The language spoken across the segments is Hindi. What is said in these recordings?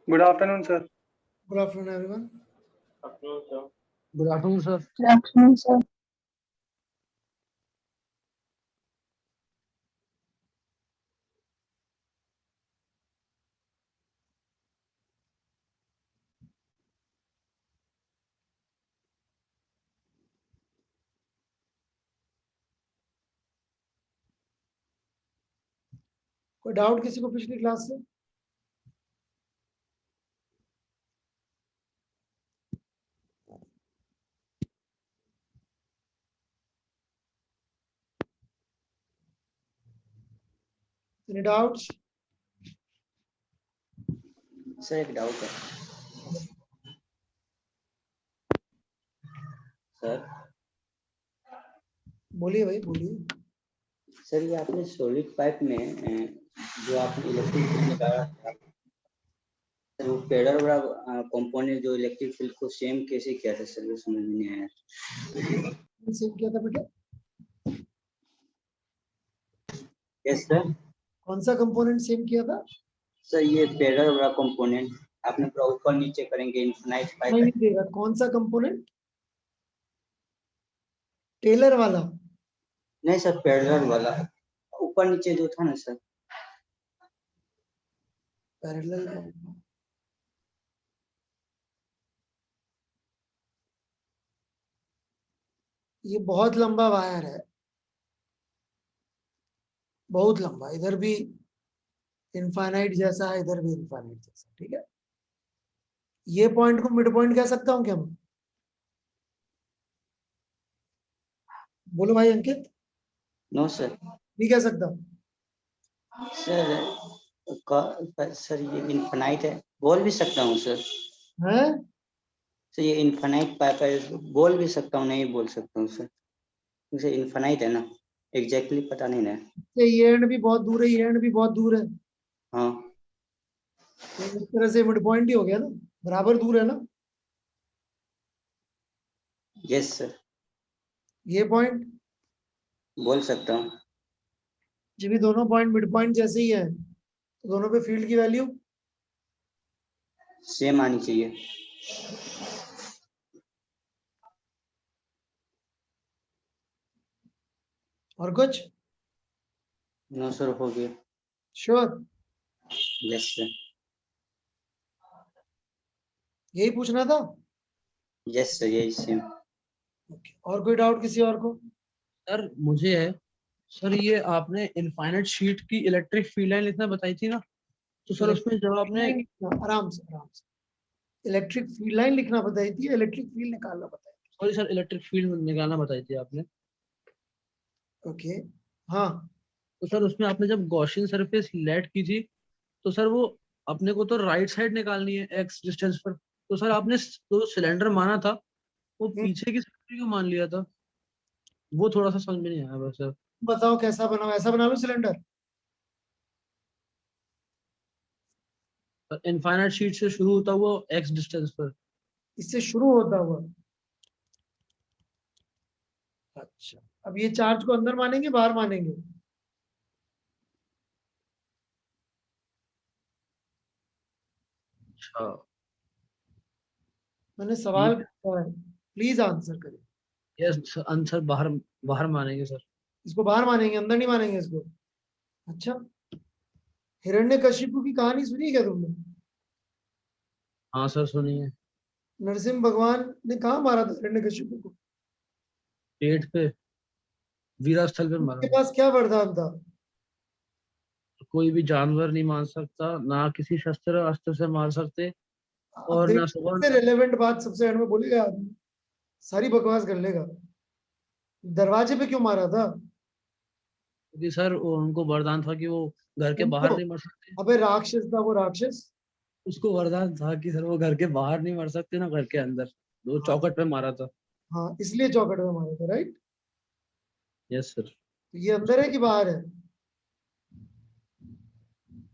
Good afternoon, sir. Good afternoon, everyone. Afternoon, sir. Good afternoon, sir. Good afternoon, sir. कोई डाउट किसी को पिछली क्लास से? Any doubts? सर एक डाउट है सर। बोलिए भाई, बोलिए। सर ये आपने सॉलिड पाइप में जो आपने इलेक्ट्रिक फील्ड निकाला था, सर वो पेडल वाला कंपोनेंट जो इलेक्ट्रिक फील्ड को सेम कैसे किया था सर, वो समझ में नहीं आया। सेम किया था बेटा? Yes sir. कौन सा कंपोनेंट सेम किया था? सर ये पेडल वाला कंपोनेंट आपने पूरा ऊपर नीचे करेंगे इनफिनाइट नहीं पाइप। देगा। कौन सा कंपोनेंट? टेलर वाला? नहीं सर, पेडल वाला ऊपर नीचे जो था ना सर। पैरेलल। ये बहुत लंबा वायर है, बहुत लंबा। इधर भी इनफाइनाइट जैसा है, इधर भी इनफाइनाइट जैसा। ठीक है, ये पॉइंट को मिड पॉइंट कह सकता हूं क्या मैं? बोलो भाई अंकित। No sir. नहीं कह सकता? सर ये इनफिनाइट है, बोल भी सकता हूँ सर। है सर ये इनफिनाइट पाइप है, बोल भी सकता हूँ, नहीं बोल सकता हूँ सर। जैसे इनफिनाइट है ना, एग्जैक्टली पता नहीं ना। ये एंड भी बहुत दूर है, ये एंड भी बहुत दूर है, हाँ तो एक तरह से मिड पॉइंट ही हो गया ना, बराबर दूर है ना। यस सर, ये पॉइंट बोल सकता हूँ। जब भी दोनों पॉइंट मिड पॉइंट जैसे ही है, तो दोनों पे फील्ड की वैल्यू सेम आनी चाहिए। और कुछ? नो सर, हो गया। श्योर? Yes sir. यही पूछना था? यस सर, यही सेम। और कोई डाउट किसी और को? सर मुझे है सर, ये आपने इनफाइनाइट शीट की इलेक्ट्रिक फील्ड लाइन लिखना बताई थी ना, तो सर उसमें जब आपने आराम से इलेक्ट्रिक फील्ड लाइन लिखना बताई थी, इलेक्ट्रिक फील्ड निकालना बताई थी। सॉरी सर, इलेक्ट्रिक फील्ड निकालना बताई थी आपने। ओके, हाँ। तो सर उसमें आपने जब गॉसियन सरफेस लेट की थी, तो सर वो अपने को तो राइट साइड निकालनी है एक्स डिस्टेंस पर, तो सर आपने जो सिलेंडर माना था वो पीछे की साइड को मान लिया था, वो थोड़ा सा समझ में नहीं आया बस सर। बताओ कैसा बनाओ? ऐसा बना लो सिलेंडर। इनफाइनाइट शीट से शुरू होता हुआ एक्स डिस्टेंस पर। इससे शुरू होता हुआ। अच्छा, अब ये चार्ज को अंदर मानेंगे बाहर मानेंगे? अच्छा मैंने सवाल ठीक है। पूछा है, प्लीज आंसर करें। यस आंसर बाहर, बाहर मानेंगे सर। इसको बाहर मानेंगे, अंदर नहीं मानेंगे इसको? अच्छा, हिरण्यकशिपु की कहानी सुनी क्या तुमने? हाँ सर सुनिए। नरसिंह भगवान ने कहा मारा था हिरण्यकशिपु को? पेट पे, वीरा स्थल पे उसके मारा। पास क्या वरदान था? कोई भी जानवर नहीं मार सकता, ना किसी शस्त्र अस्त्र से मार सकते, अब और देख, ना सुबह। सबसे रेलेवेंट बात सबसे एंड में बोलेगा आदमी, सारी बकवास कर लेगा। दरवाजे पे क्यों मारा था? क्योंकि सर उनको वरदान था कि वो घर के बाहर उनको? नहीं मर सकते। अबे राक्षस था वो, राक्षस। उसको वरदान था कि सर वो घर के बाहर नहीं मर सकते ना घर के अंदर, वो हाँ चौखट पे मारा था। हाँ, इसलिए चौकट में मारा था, राइट? Yes sir. तो ये अंदर है कि बाहर है?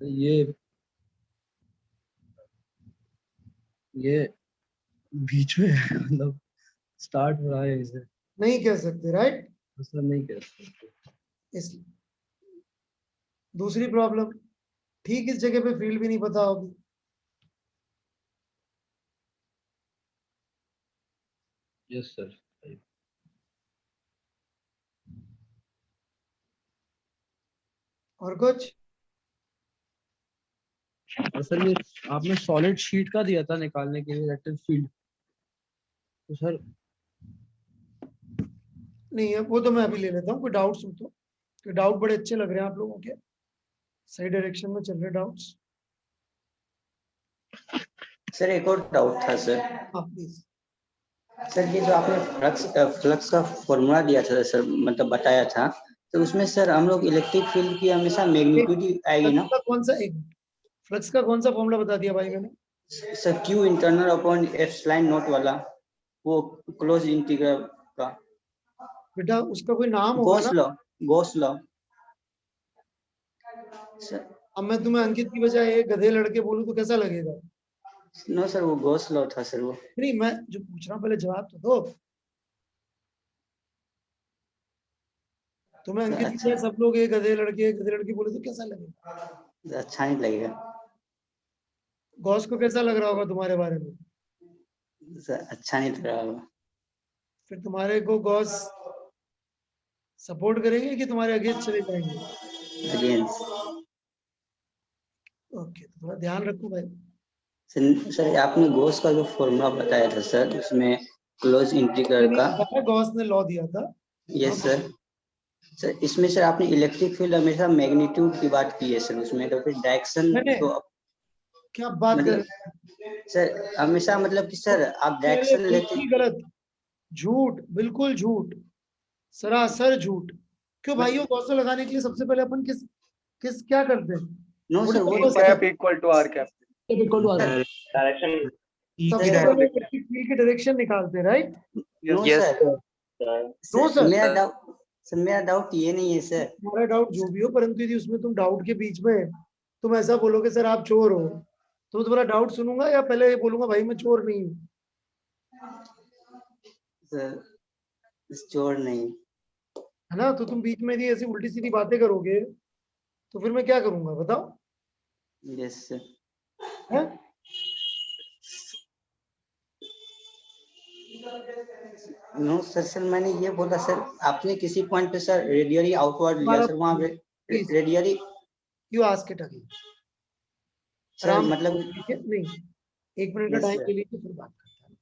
ये ये बीच में है, मतलब स्टार्ट हो रहा है इसे। नहीं कह सकते, राइट? सर नहीं कह सकते। इसलिए दूसरी प्रॉब्लम, ठीक इस जगह पे फील्ड भी नहीं पता होगी। Yes sir. और कुछ? और सर ये आपने सॉलिड शीट का दिया था निकालने के लिए इलेक्ट्रिक फील्ड, तो सर नहीं है वो तो मैं अभी ले लेता हूँ, कोई डाउट्स हो तो। कोई डाउट बड़े अच्छे लग रहे हैं आप लोगों के, सही डायरेक्शन में चल रहे डाउट्स। सर एक और डाउट था सर। हाँ प्लीज। सर ये जो आपने फ्लक्स का फॉर्मूला दिया था सर, मतलब बताया था, तो उसमें सर हम लोग इलेक्ट्रिक फील्ड की हमेशा मैग्नीट्यूड आएगी ना? फ्लक्स का कौन सा, एक फ्लक्स का कौन सा फॉर्मूला बता दिया भाई मैंने? Sir Q internal upon epsilon not वाला, वो क्लोज इंटीग्रल का। बेटा उसका कोई नाम होगा गॉस ना। Law, Gauss law. सर अब मैं तुम्हें अंकित की बजाय एक गधे लड़के बोलूं तो कैसा लगेगा? नो सर, वो गॉस लॉ था सर वो। नहीं मैं जो पूछ रहा हूँ पहले जवाब तो दो। तुम्हें अंकित की बजाय सब लोग एक गधे लड़के बोले तो कैसा लगेगा? अच्छा नहीं लगेगा गॉस को कैसा लग रहा होगा तुम्हारे बारे में? सर, अच्छा नहीं लग रहा होगा। फिर तुम्हारे को गॉस सपोर्ट करेंगे कि तुम्हारे अगेंस्ट चले जाएंगे? अगेंस्ट। ओके तो थोड़ा ध्यान रखो भाई। सर आपने गॉस का जो फॉर्मूला बताया था सर, उसमें क्लोज इंटीग्रल का। गॉस ने लॉ दिया था। Yes sir. सर इसमें सर आपने इलेक्ट्रिक फील्ड हमेशा मैग्नीट्यूड की बात की है सर उसमें, तो फिर डायरेक्शन मैंने तो क्या बात कर मतलब सर हमेशा मतलब कि सर आप डायरेक्शन लेते। बिल्कुल गलत, झूठ, बिल्कुल झूठ, सरासर झूठ। क्यों भाइयों, गॉस लॉ लगाने के लिए सबसे पहले अपन किस किस क्या करते हैं? नो सर वो ई तो कैप पता। Equal to R cap. Equal to R. Direction. सबसे पहले इलेक्ट्रिक फील्ड की डायरेक्शन निकालते हैं, right? No yes sir, no sir. मेरा डाउट ये नहीं है सर। तुम्हारा डाउट जो भी हो, परंतु यदि उसमें तुम डाउट के बीच में तुम ऐसा बोलोगे सर आप चोर हो, तो मैं तुम्हारा डाउट सुनूंगा या पहले ये बोलूंगा भाई मैं चोर नहीं हूँ? सर चोर नहीं। है ना? तो तुम बीच में यदि ऐसी उल्टी सीधी बातें करोगे तो फिर मैं क्या करूंगा बताओ? Yes sir. है? नो सर, सर मैंने ये बोला सर, आपने किसी पॉइंट पे सर रेडियली आउटवर्ड लिया हमारा सर, वहां पे please radially you ask it again. Sir आराम से मतलब। ठीक है? नहीं, 1 मिनट का यस टाइम सर। ले लीजिए फिर बात करते हैं,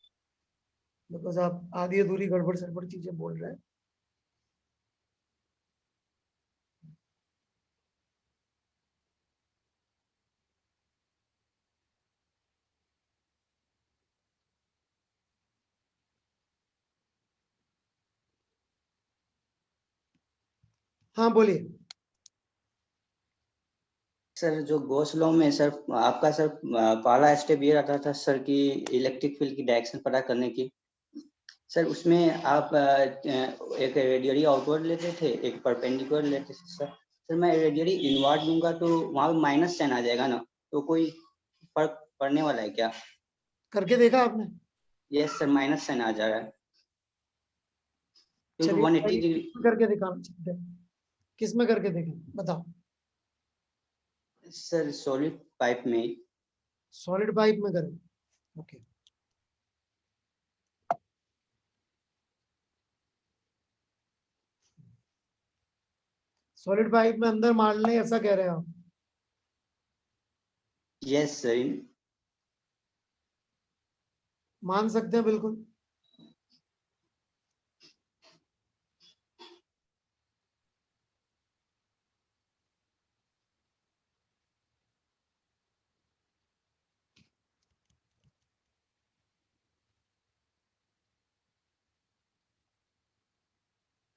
बिकॉज आप आधी अधूरी गड़बड़ सड़बड़ चीजें बोल रहे हैं। हाँ बोलिए। सर जो गॉस लॉ में सर आपका सर पहला स्टेप ये रहता था सर कि इलेक्ट्रिक फील्ड की डायरेक्शन पता करने की। सर उसमें आप एक रेडियली आउटवर्ड लेते थे, एक परपेंडिकुलर लेते थे सर। सर मैं रेडियली इनवर्ड लूंगा तो वहां माइनस साइन आ जाएगा ना, तो कोई फर्क पड़ने वाला है क्या? करके देखा आपने? यस सर, माइनस साइन आ जा रहा है क्योंकि चलिए 180 डिग्री। करके दिखाना चाहते हैं, किस में करके देखें बताओ? सर सॉलिड पाइप में। सॉलिड पाइप में करें, ओके। सॉलिड पाइप में अंदर मार लें ऐसा कह रहे हैं आप? Yes sir. मान सकते हैं बिल्कुल।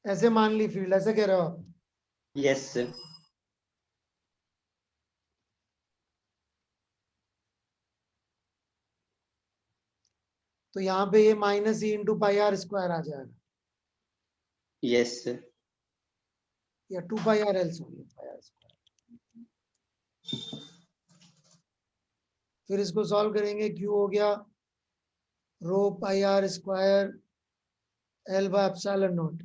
ऐसे मान ली फील्ड, ऐसे कह रहे हो आप? Yes sir. तो यहाँ पे ये minus e into pi r square आ जाएगा, यस सर। या 2 pi r l, sorry pi r square. फिर इसको सॉल्व करेंगे, क्यू हो गया rho pi r square l by epsilon naught.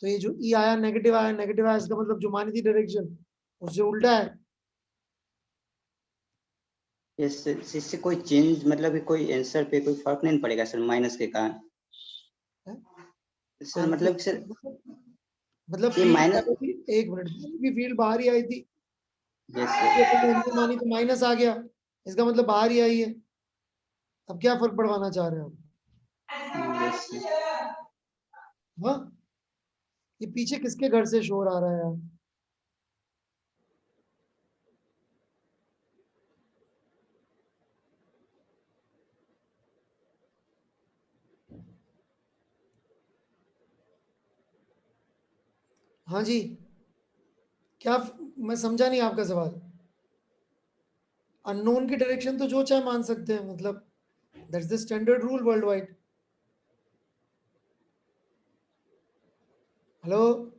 तो ये जो ई आया नेगेटिव आया, इसका मतलब जो मानी थी डायरेक्शन उससे उल्टा है। यस सर, इससे कोई चेंज मतलब कि कोई आंसर पे कोई फर्क नहीं पड़ेगा सर माइनस के कारण? सर मतलब सर मतलब ये फील्ड माइनस, एक मिनट भी फील्ड बाहर ही आई थी, यस सर, ये अपने हमने मानी तो माइनस आ गया, इसका मतलब बाहर ही आई है। अब क्या फर्क पड़वाना चाह रहे हो आप? Yes sir. हाँ, ये पीछे किसके घर से शोर आ रहा है यार? हाँ जी, क्या मैं समझा नहीं आपका सवाल। अननोन की डायरेक्शन तो जो चाहे मान सकते हैं, मतलब that's the standard rule world wide. Hello,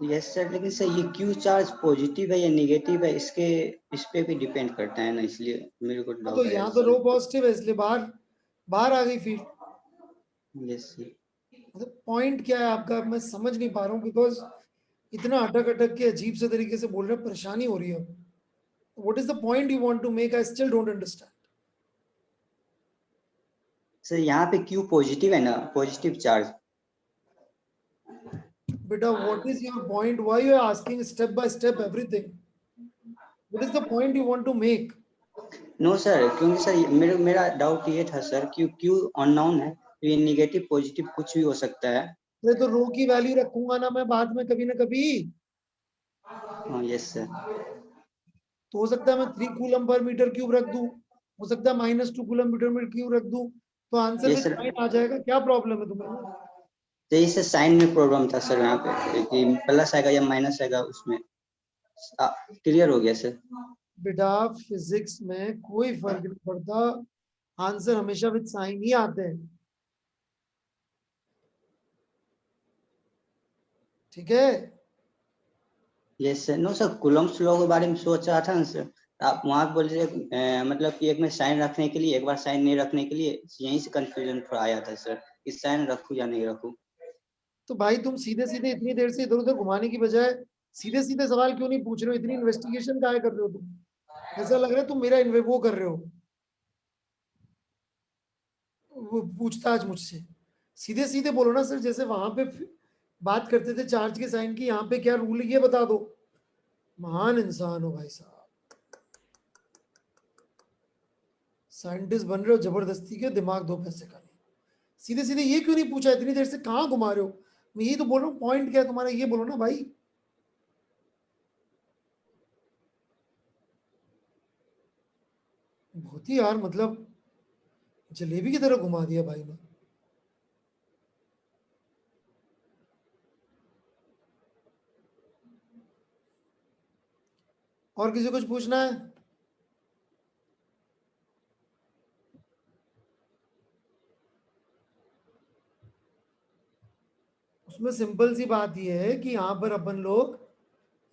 yes sir, लेकिन सर ये क्यू चार्ज पॉजिटिव है या नेगेटिव है, इस पे भी डिपेंड करता है ना, इसलिए मेरे को हाँ तो डाउट आया यहाँ तो सर। रो पॉजिटिव है इसलिए बाहर बाहर आ गई फील्ड। Yes sir. मतलब पॉइंट क्या है आपका, मैं समझ नहीं पा रहा हूँ, बिकॉज इतना अटक अटक के अजीब से तरीके से बोल रहे हैं, परेशानी हो रही है। What is the point you want to make? I still don't understand. Sir यहाँ पे क्यू पॉजिटिव है ना, पॉजिटिव चार्ज। बेटा what is your point? Why you are asking step by step everything? What is the point you want to make? No sir, क्योंकि सर मेरा डाउट ये था सर, क्यू क्यू अननोन है तो ये नेगेटिव पॉजिटिव कुछ भी हो सकता है। मैं तो रो की वैल्यू रखूंगा ना मैं बाद में कभी ना कभी। हाँ यस सर। तो हो सकता है मैं 3 कूलम पर मीटर क्यूब रख दूं, हो सकता है -2 कूलम मीटर क्यूब रख दूं, तो आंसर यस में सर, साइन आ जाएगा। क्या प्रॉब्लम है तुम्हें? तो इससे साइन में प्रॉब्लम था सर, यहाँ पे कि प्लस आएगा या माइनस आएगा उसमें। क्लियर हो गया सर। बेटा फिजिक्स में कोई फर्क नहीं पड़ता, आंसर हमेशा विद साइन ही आते हैं। ठीक है? Yes sir. No sir, Coulomb's law के बारे में सोच रहा था ना सर, आप वहाँ बोल रहे मतलब कि एक में साइन रखने के लिए, एक बार साइन नहीं रखने के लिए, यहीं से कंफ्यूजन थोड़ा आया था सर कि साइन रखूँ या नहीं रखूँ। तो भाई तुम सीधे सीधे इतनी देर से इधर उधर घुमाने की बजाय सीधे सीधे सवाल क्यों नहीं पूछ रहे हो? इतनी इन्वेस्टिगेशन काहे कर रहे हो तुम? ऐसा लग रहा है तुम मेरा वो कर रहे हो, वो पूछताछ मुझसे। सीधे सीधे बोलो ना सर, जैसे वहां पे बात करते थे चार्ज के साइन की, यहाँ पे क्या रूल है ये बता दो। महान इंसान हो भाई साहब, साइंटिस्ट बन रहे हो जबरदस्ती के, दिमाग 2 पैसे का नहीं। सीधे सीधे ये क्यों नहीं पूछा? इतनी देर से कहाँ घुमा रहे हो? मैं यही तो बोल रहा हूँ, पॉइंट क्या है तुम्हारा ये बोलो ना भाई। बहुत ही यार, मतलब जलेबी की तरह घुमा दिया भाई ने। और किसी को कुछ पूछना है? उसमें सिंपल सी बात ये है कि यहाँ पर अपन लोग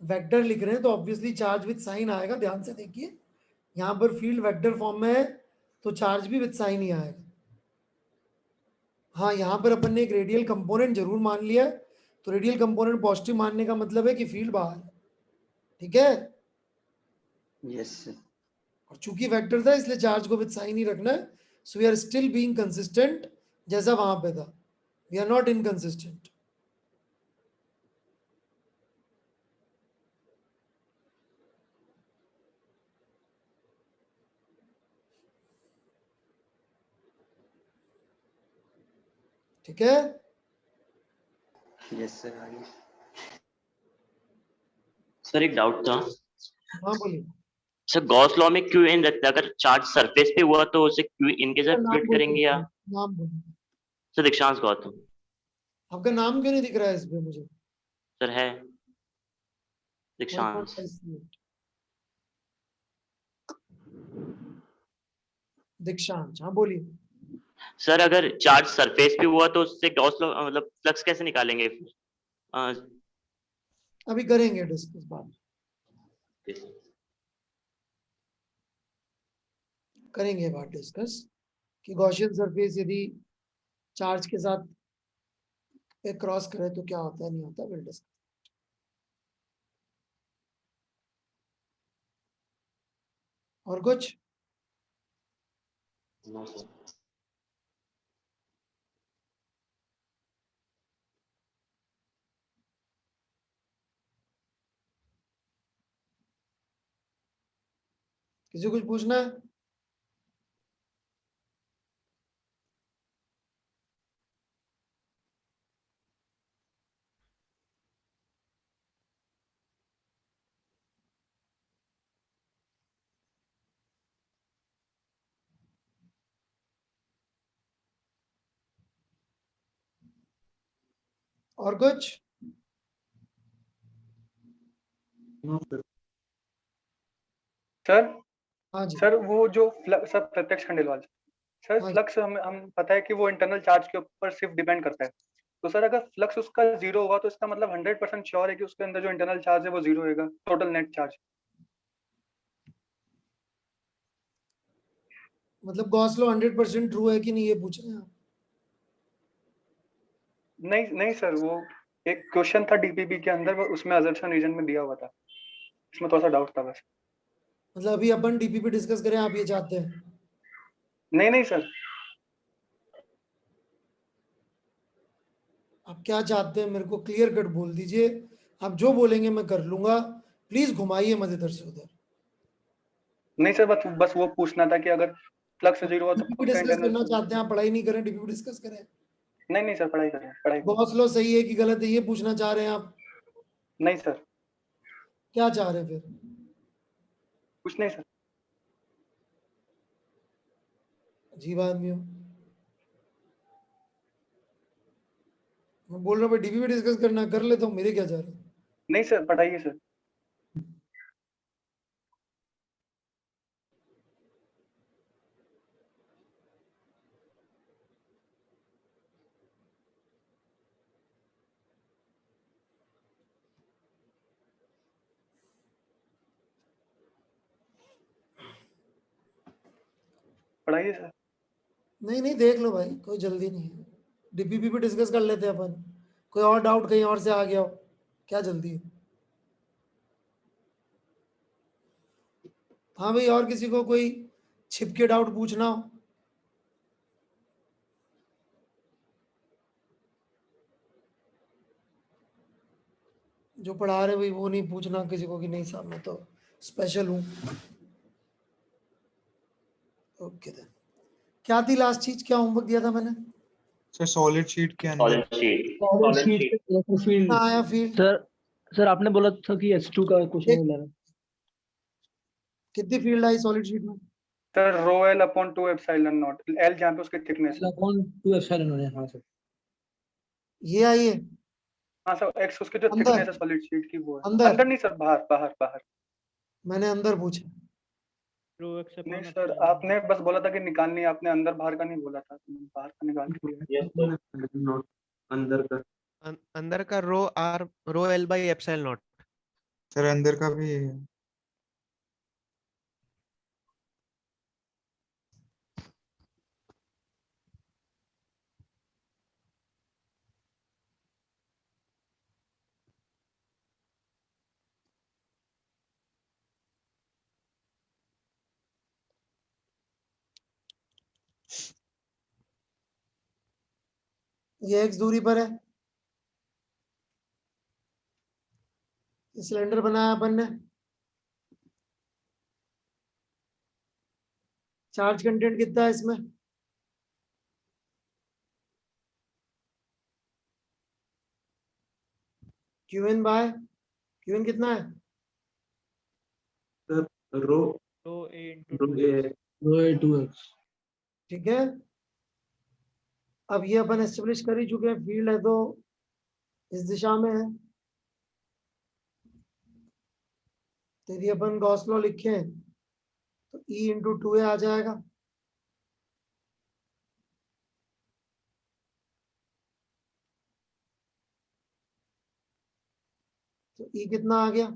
वेक्टर लिख रहे हैं तो ऑब्वियसली चार्ज विद साइन आएगा। ध्यान से देखिए, यहाँ पर फील्ड वेक्टर फॉर्म में है तो चार्ज भी विद साइन ही आएगा। हाँ, यहाँ पर अपन ने एक रेडियल कंपोनेंट जरूर मान लिया है, तो रेडियल कंपोनेंट पॉजिटिव मानने का मतलब है कि फील्ड बाहर है। ठीक है? Yes sir. और चूंकि वेक्टर था इसलिए चार्ज को विद साइन ही रखना है। So we are still being consistent जैसा वहां पे था, वी आर नॉट इनकंसिस्टेंट। ठीक है? यस सर, आगे। सर एक डाउट था हाँ बोलिए। सर, गॉस लॉ में क्यू इन रहता है, अगर चार्ज सरफेस पे हुआ तो उसे क्यू इन के साथ नाम स्प्लिट बोलिए, करेंगे या? नाम बोलिए। सर दीक्षांत गौतम। आपका नाम क्यों नहीं दिख रहा है इस पे मुझे? सर है 1 not दीक्षांत। दीक्षांत, हाँ बोलिए। सर अगर चार्ज सरफेस पे हुआ तो उससे गॉस लॉ मतलब फ्लक्स कैसे निकालेंगे फिर? अभी करेंगे डिस्कस बात, करेंगे बात डिस्कस कि गॉसियन सरफेस यदि चार्ज के साथ पे क्रॉस करे तो क्या होता है, नहीं होता, विल डिस्कस। और कुछ? No sir. किसी को कुछ पूछना है? और कुछ? सर हाँ जी, सर वो जो फ्लक्स, सर प्रत्यक्ष खंडेलवाल सर, हाँ जी। फ्लक्स हम पता है कि वो इंटरनल चार्ज के ऊपर सिर्फ डिपेंड करता है। तो सर अगर फ्लक्स उसका 0 होगा तो इसका मतलब 100% श्योर है कि उसके अंदर जो इंटरनल चार्ज है वो 0 होगा, टोटल नेट चार्ज। मतलब गॉस लॉ 100% ट्रू है कि नहीं, ये पूछ रहे हैं आप? नहीं नहीं सर, वो एक क्वेश्चन था डीपीपी के अंदर, वो उसमें असर्शन रीजन में दिया हुआ था, इसमें थोड़ा सा डाउट था बस। मतलब अभी अपन डीपीपी डिस्कस करें, आप ये चाहते हैं? नहीं नहीं सर, आप क्या चाहते हैं, मेरे को क्लियर कट बोल दीजिए। आप जो बोलेंगे मैं कर लूंगा, प्लीज घुमाइए मत इधर से उधर। नहीं सर, बस वो पूछना था कि अगर फ्लक्स 0 हुआ तो डीपीपी पक्का डिस्कस करना इंटरनल। चाहते हैं आप? पढ़ाई नहीं करें, डीपीपी डिस्कस करें? नहीं नहीं सर, पढ़ाई करें पढ़ाई करें। गॉस लॉ सही है कि गलत है, ये पूछना चाह रहे हैं आप? नहीं सर, क्या चाह रहे हैं फिर? कुछ नहीं सर। अजीब आदमी हो। मैं बोल रहा हूँ डीपीपी डिस्कस करना, कर लेता हूँ, मेरे क्या जा रहे हैं? नहीं सर, पढ़ाइए सर। पढ़ाइए सर। नहीं नहीं, देख लो भाई, कोई जल्दी नहीं है। डीपीपी पे डिस्कस कर लेते हैं अपन। कोई और डाउट कहीं और से आ गया हो, क्या जल्दी है? हाँ भाई, और किसी को कोई छिप के डाउट पूछना हो? जो पढ़ा रहे भाई वो नहीं पूछना किसी को कि नहीं साहब मैं तो स्पेशल हूँ। ओके देन, क्या थी लास्ट चीज, क्या होमवर्क दिया था मैंने? सर सॉलिड शीट के अंदर सॉलिड शीट सॉलिड शीट पे इलेक्ट्रोफील्ड। कितना आया फील्ड? सर सर आपने बोला था कि H2 का क्वेश्चन मिला है। कितनी फील्ड आई सॉलिड शीट में? Sir rho L upon 2 epsilon not, L जहाँ पे उसकी थिकनेस है। अपॉन 2 एप्सिलॉन होने, हाँ सर। ये आई है हाँ सर, एक्स उसकी जो अंदर? थिकनेस है सॉलिड शीट की वो है। अंदर? अंदर नहीं सर, बाहर बाहर बाहर। मैंने अंदर पूछा। नहीं सर, आपने बस बोला था कि निकालनी है, आपने अंदर बाहर का नहीं बोला था, बाहर का निकाल के दिया। अंदर का अंदर का rho L by epsilon not. Sir अंदर का भी है। ये एक्स दूरी पर है, सिलेंडर बनाया अपन ने। चार्ज कंटेंट कितना है इसमें? क्यूएन बाय क्यूएन कितना है? रो रो ए 2x। ठीक है, अब ये अपन एस्टेब्लिश कर ही चुके हैं, फील्ड है तो इस दिशा में है। तो यदि अपन गॉस लॉ लिखें तो E इंटू 2A आ जाएगा। तो E कितना आ गया?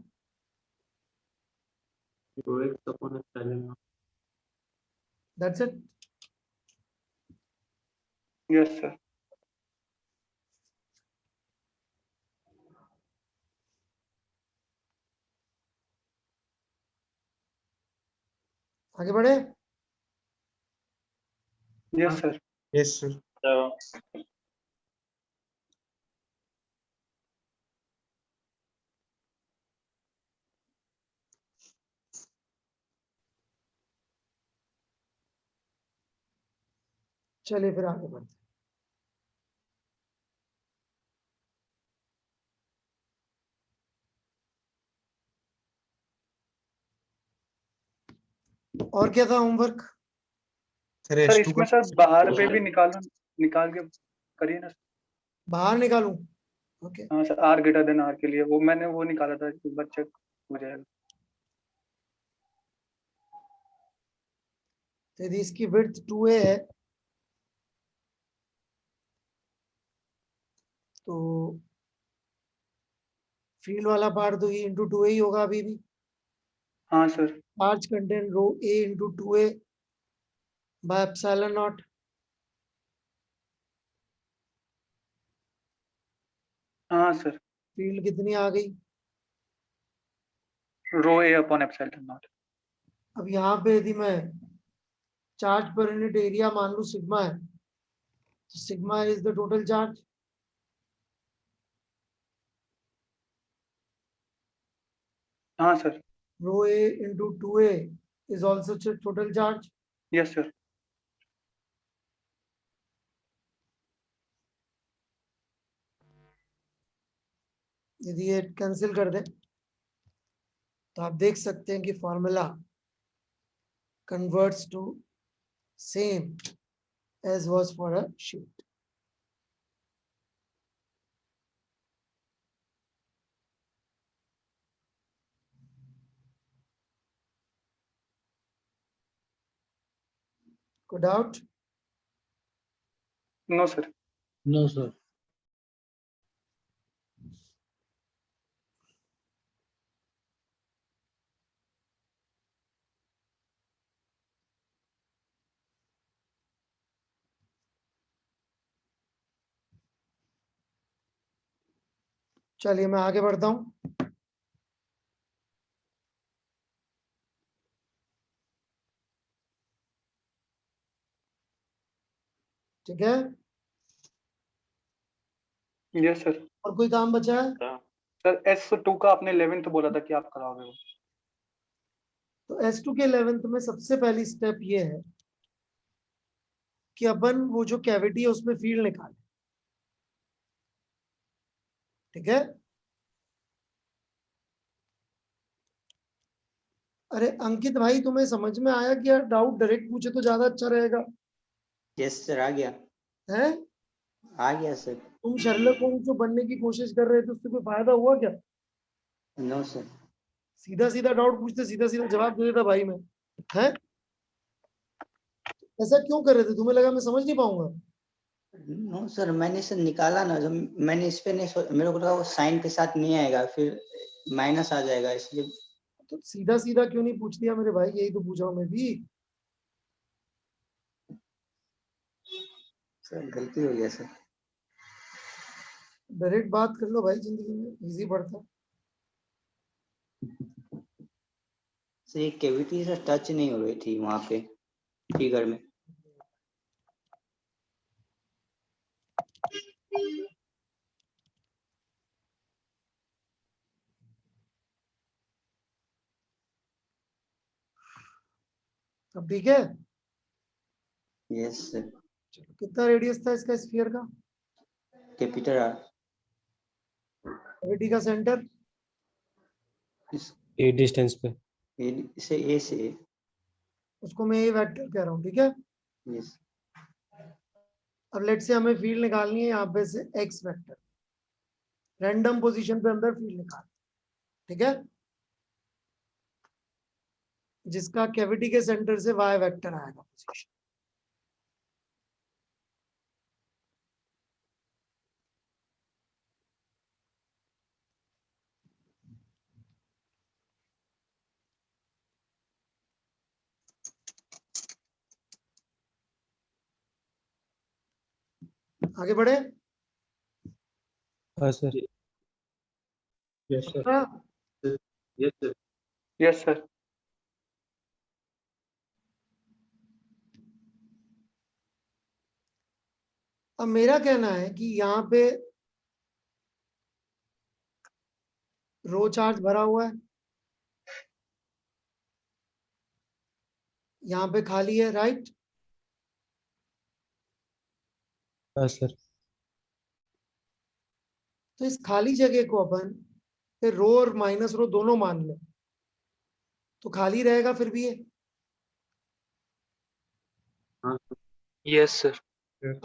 That's it. Yes sir. आगे बढ़े। Yes sir. Yes sir. चलिए फिर आगे बढ़ते हैं। और क्या था होमवर्क? सर सर H2 इसमें का सर बाहर पे भी निकाल के करिए ना। बाहर निकालूं? ओके हाँ sir, R greater than R के लिए वो मैंने वो निकाला था, बच्चे हो जाएगा। तो यदि इसकी विड्थ 2a है तो फील्ड वाला पार्ट तो ये इंटू 2a ही होगा अभी भी। हाँ sir. Charge content rho a into 2a by epsilon naught. हाँ सर, फील्ड कितनी आ गई? Rho a upon epsilon naught. अब यहाँ पे यदि मैं चार्ज पर यूनिट एरिया मान लूं सिग्मा है, तो sigma is the total charge. हाँ सर। Rho a into 2a is also total charge. Yes sir. यदि ये कैंसिल कर दे तो आप देख सकते हैं कि formula converts to same as was for a sheet. कोई doubt? No sir. No sir. चलिए मैं आगे बढ़ता हूं। ठीक है, यस सर। और कोई काम बचा है? सर S2 का आपने 11th बोला था कि आप कराओगे वो। तो S2 के 11th में सबसे पहली स्टेप ये है कि अपन वो जो कैविटी है उसमें फील्ड निकालें। ठीक है, अरे अंकित भाई तुम्हें समझ में आया कि यार डाउट डायरेक्ट पूछे तो ज्यादा अच्छा रहेगा? यस सर, आ गया है आ गया सर। तुम शर्लक होम्स जो बनने की कोशिश कर रहे थे उससे कोई फायदा हुआ क्या? No sir. सीधा सीधा डाउट पूछते सीधा सीधा जवाब दे देता भाई मैं। है ऐसा क्यों कर रहे थे? तुम्हें लगा मैं समझ नहीं पाऊंगा? नो सर, मैंने सर निकाला ना, जब मैंने इस पे नहीं मेरे को लगा वो साइन के साथ नहीं आएगा, फिर माइनस आ जाएगा, इसलिए। तो सीधा सीधा क्यों नहीं पूछ दिया मेरे भाई? यही तो पूछा हूं मैं भी। सर गलती हो गया सर। डायरेक्ट बात कर लो भाई, जिंदगी में इजी पड़ता है। सर ये कैविटी सर टच नहीं हो रही थी वहां पे फिगर में। अब ठीक है। Yes sir. चलो कितना रेडियस था इसका स्फीयर का? Capital R. कैविटी का सेंटर? ए डिस्टेंस पे। इसे ए से। उसको मैं ए वेक्टर कह रहा हूँ। ठीक है, यस। अब लेट से हमें फील्ड निकालनी है यहाँ पे से एक्स वेक्टर। रैंडम पोजीशन पे अंदर फील्ड निकाल। ठीक है, जिसका कैविटी के सेंटर से वाई वेक्टर आएगा पोजीशन। आगे बढ़े। हाँ सर। Yes sir. हाँ, यस सर। Yes sir. अब मेरा कहना है कि यहाँ पे रो चार्ज भरा हुआ है, यहाँ पे खाली है, राइट? हाँ सर। तो इस खाली जगह को अपन फिर रो और माइनस रो दोनों मान ले, तो खाली रहेगा फिर भी ये। Yes sir.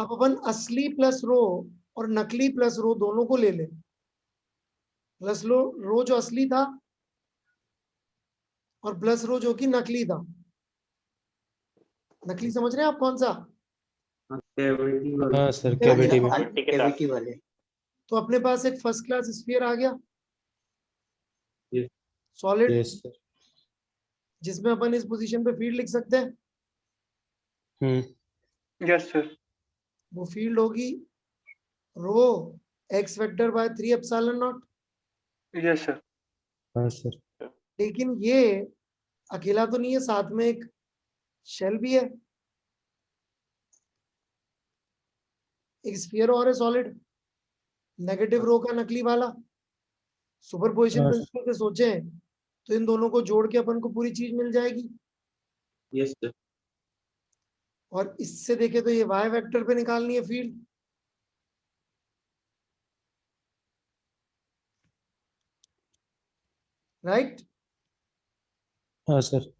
अब अपन असली प्लस रो और नकली प्लस रो दोनों को ले ले। प्लस रो जो असली था और प्लस रो जो कि नकली था। नकली समझ रहे हैं आप कौन सा? हाँ सर, कैविटी कैविटी में। ठीक है कैविटी वाले। तो अपने पास एक फर्स्ट क्लास स्फीयर आ गया, Yes. Solid, yes sir. जिसमें अपन इस पोजीशन पे फील्ड लिख सकते हैं। Yes sir. वो फील्ड होगी rho x vector by 3 epsilon naught. Yes sir. हाँ सर। लेकिन ये अकेला तो नहीं है, साथ में एक शेल भी है, एक स्फीयर और है सॉलिड, नेगेटिव रो का नकली वाला। सुपरपोजिशन हाँ प्रिंसिपल से सोचें तो इन दोनों को जोड़ के अपन को पूरी चीज मिल जाएगी। Yes sir. और इससे देखे तो ये वाई वेक्टर पे निकालनी है फील्ड। राइट? हाँ सर।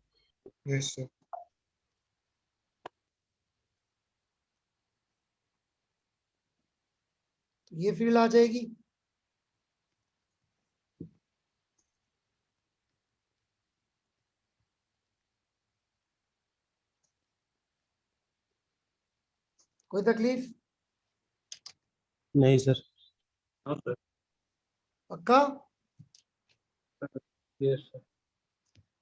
Yes sir. तो ये फील्ड आ जाएगी। कोई तकलीफ? नहीं सर। पक्का? Yes sir.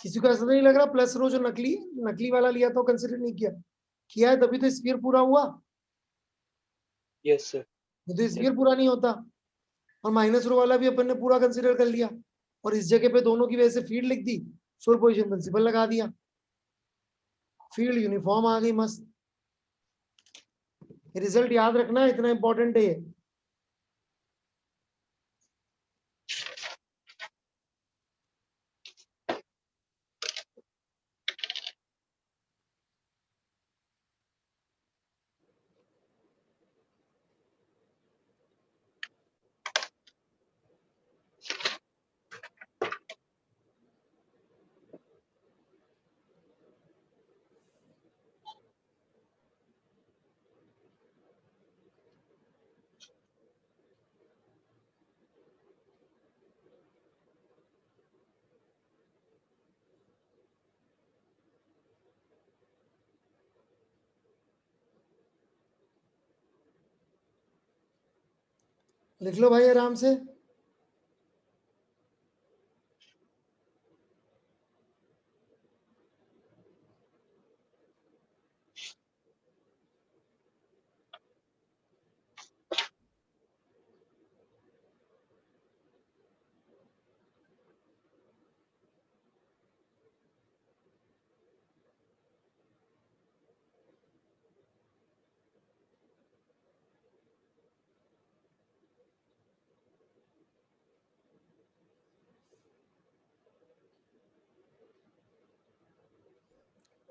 किसी को ऐसा तो नहीं लग रहा प्लस रो जो नकली नकली वाला लिया था वो कंसिडर नहीं किया? किया है तभी तो स्फीयर पूरा हुआ। Yes sir. ये तो स्फीयर पूरा नहीं होता। और माइनस रो वाला भी अपन ने पूरा कंसिडर कर लिया और इस जगह पे दोनों की वजह से फील्ड लिख दी, सुपरपोजिशन प्रिंसिपल लगा दिया, फील्ड यूनिफॉर्म आ गई मस्त। रिजल्ट याद रखना, इतना इंपॉर्टेंट है ये। लिख लो भाई आराम से।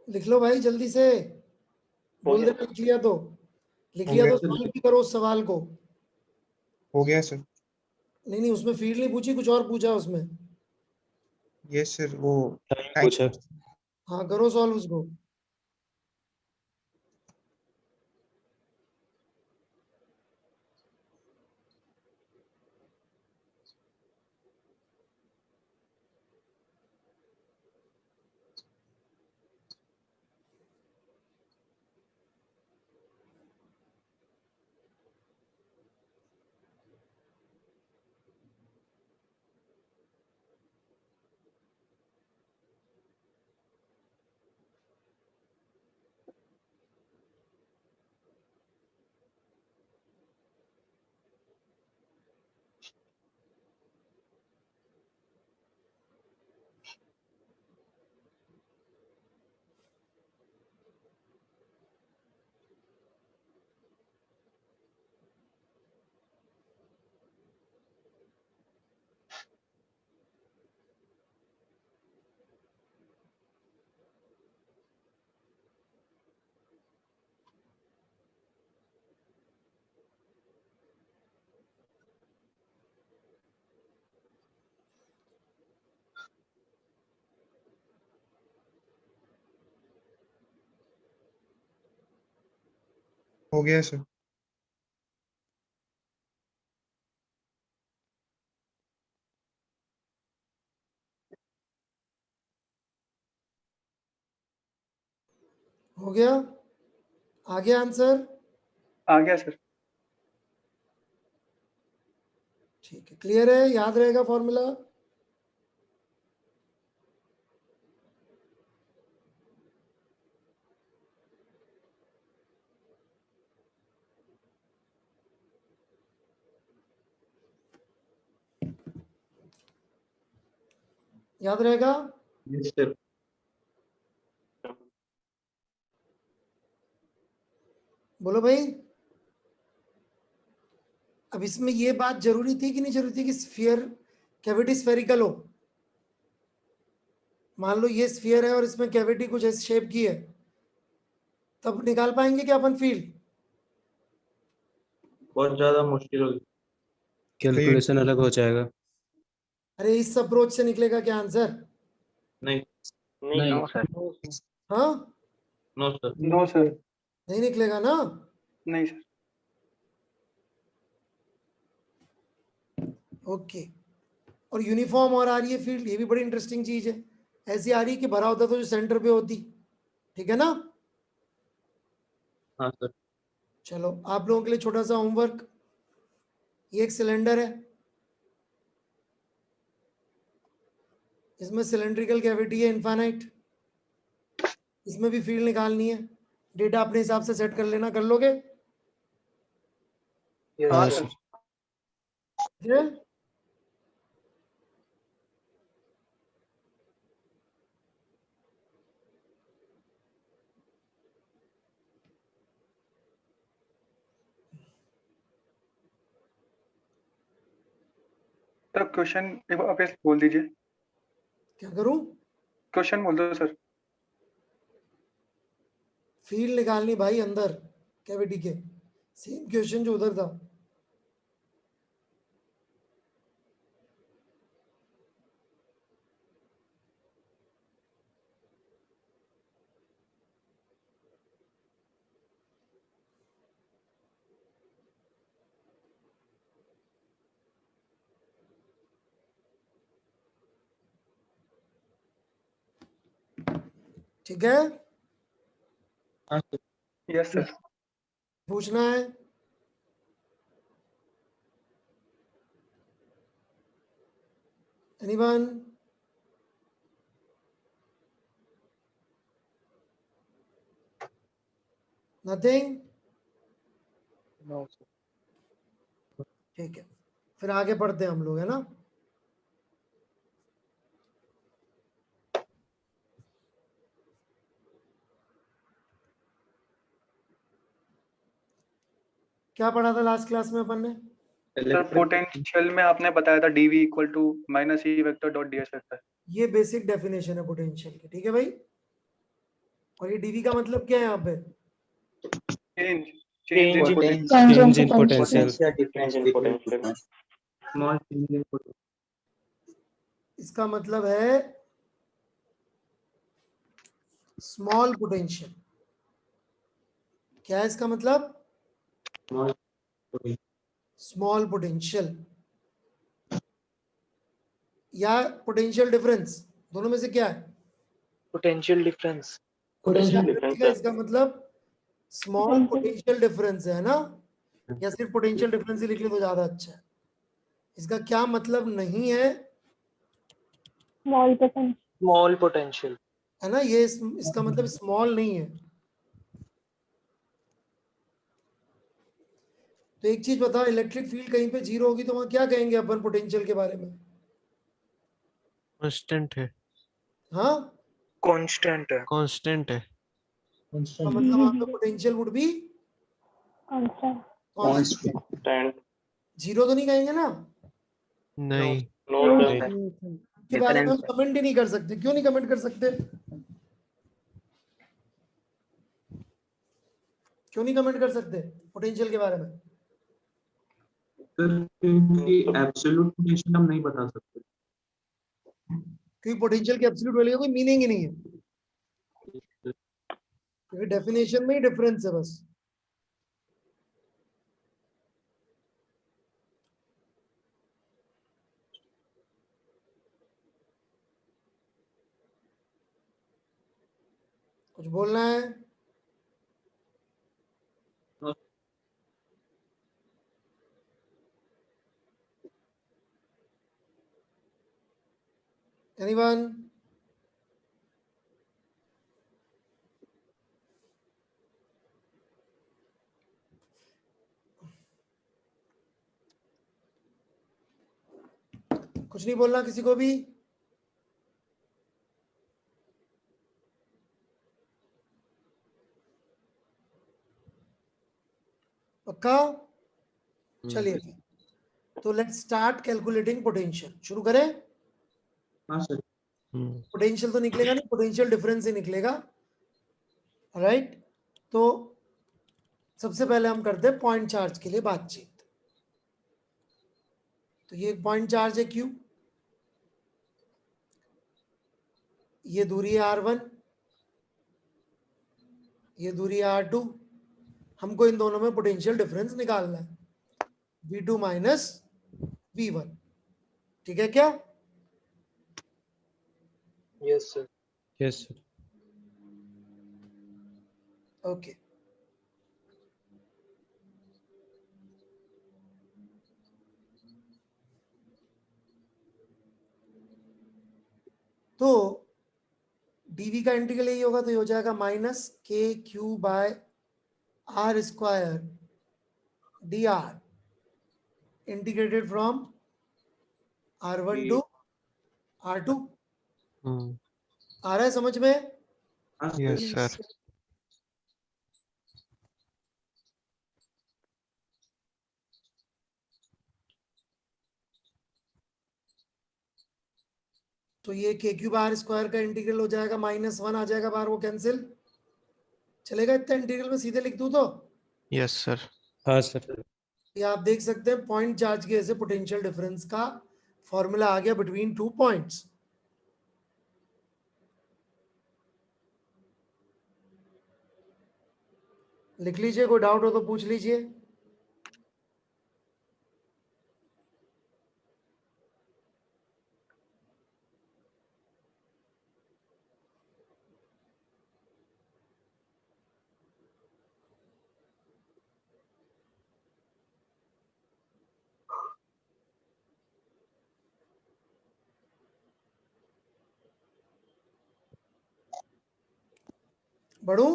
लिख लो भाई जल्दी से। बोल दे लिख लिया तो। लिख हो लिया गया तो सर। सॉल्व भी करो उस सवाल को। हो गया सर। नहीं नहीं, उसमें फील्ड नहीं पूछी, कुछ और पूछा उसमें। Yes sir. वो पूछा। हाँ करो सॉल्व उसको। हो गया सर। हो गया? आ गया आंसर? आ गया सर। ठीक है, क्लियर है, याद रहेगा फॉर्मूला? याद रहेगा? Yes sir. बोलो भाई। अब इसमें ये बात जरूरी थी कि नहीं जरूरी थी कि स्फीयर कैविटी स्फेरिकल हो? मान लो ये स्फीयर है और इसमें कैविटी कुछ ऐसे शेप की है, तब निकाल पाएंगे क्या अपन फील्ड? बहुत ज्यादा मुश्किल होगी। कैलकुलेशन अलग हो जाएगा। अरे इस अप्रोच से निकलेगा क्या आंसर? नहीं नहीं नो सर। हाँ, नो सर। No sir. नहीं निकलेगा ना? नहीं सर। ओके। और यूनिफॉर्म और आ रही है फील्ड, ये भी बड़ी इंटरेस्टिंग चीज है। ऐसी आ रही है कि भरा होता तो जो सेंटर पे होती। ठीक है ना? हाँ सर। चलो आप लोगों के लिए छोटा सा होमवर्क। ये एक सिलेंडर है, इसमें सिलेंड्रिकल कैविटी है इनफाइनाइट, इसमें भी फील्ड निकालनी है। डेटा अपने हिसाब से सेट कर लेना, कर लोगे? हाँ हाँ सर। सर। ठीक है? तो क्वेश्चन एक बार वापस बोल दीजिए। क्या करूं? क्वेश्चन बोल दो सर। फील्ड निकालनी भाई अंदर कैविटी के, सेम क्वेश्चन जो उधर था। ठीक है? हाँ सर। Yes sir. पूछना है? एनीवन? नथिंग? No sir. ठीक है, फिर आगे बढ़ते हैं हम लोग, है ना? क्या पढ़ा था लास्ट क्लास में अपन ने? सर पोटेंशियल में आपने बताया था dv equal to minus E vector dot ds vector. ये बेसिक डेफिनेशन है पोटेंशियल की, ठीक है भाई? और ये डीवी का मतलब क्या है यहाँ पे? Change Change in in potential. Change in potential. Potential difference in between two potential. points. Small change in potential. इसका मतलब है स्मॉल पोटेंशियल। क्या है इसका मतलब? Small potential. स्मॉल पोटेंशियल या पोटेंशियल डिफरेंस, दोनों में से क्या है? Potential difference. Potential difference, difference का sir. इसका मतलब स्मॉल पोटेंशियल डिफरेंस है ना? या सिर्फ पोटेंशियल डिफरेंस ही लिख ले तो ज्यादा अच्छा है। इसका क्या मतलब नहीं है? Small potential. है ना? ये इसका मतलब स्मॉल नहीं है। तो एक चीज बताओ, इलेक्ट्रिक फील्ड कहीं पे जीरो होगी तो वहां क्या कहेंगे अपन पोटेंशियल के बारे में? कांस्टेंट है। हाँ, कांस्टेंट है। कांस्टेंट है। तो मतलब वहां पे potential would be constant. Constant. Zero तो नहीं कहेंगे ना? नहीं। No, sir. के बारे में हम कमेंट ही नहीं कर सकते। क्यों नहीं कमेंट कर सकते? क्यों नहीं कमेंट कर सकते पोटेंशियल के बारे में? सर क्योंकि एब्सोल्यूट पोटेंशियल हम नहीं बता सकते। क्योंकि पोटेंशियल की एब्सोल्यूट वैल्यू का कोई मीनिंग ही नहीं है, क्योंकि डेफिनेशन में ही डिफरेंस है बस। कुछ बोलना है? Anyone? कुछ नहीं बोलना किसी को भी? पक्का? चलिए फिर, तो लेट्स स्टार्ट कैलकुलेटिंग पोटेंशियल। शुरू करें? हाँ सर। पोटेंशियल तो निकलेगा नहीं, पोटेंशियल डिफरेंस ही निकलेगा, राइट? तो सबसे पहले हम करते हैं पॉइंट चार्ज के लिए बातचीत। तो ये एक पॉइंट चार्ज है Q, ये दूरी है R1, ये दूरी है R2। हमको इन दोनों में पोटेंशियल डिफरेंस निकालना है, V2 माइनस V1। ठीक है क्या? Yes, sir. Yes sir. Okay. तो dv का इंटीग्रल यही होगा, तो ये हो जाएगा minus KQ by R square dr integrated from R1 to R2। आ रहा है समझ में? Yes sir. तो ये KQ बार स्क्वायर का इंटीग्रल हो जाएगा, -1 आ जाएगा बाहर, वो कैंसिल चलेगा। इतना इंटीग्रल में सीधे लिख दूं तो यस सर। हाँ सर। ये आप देख सकते हैं पॉइंट चार्ज के ऐसे पोटेंशियल डिफरेंस का फॉर्मूला आ गया बिटवीन 2 पॉइंट्स। लिख लीजिए, कोई डाउट हो तो पूछ लीजिए। बढ़ूं?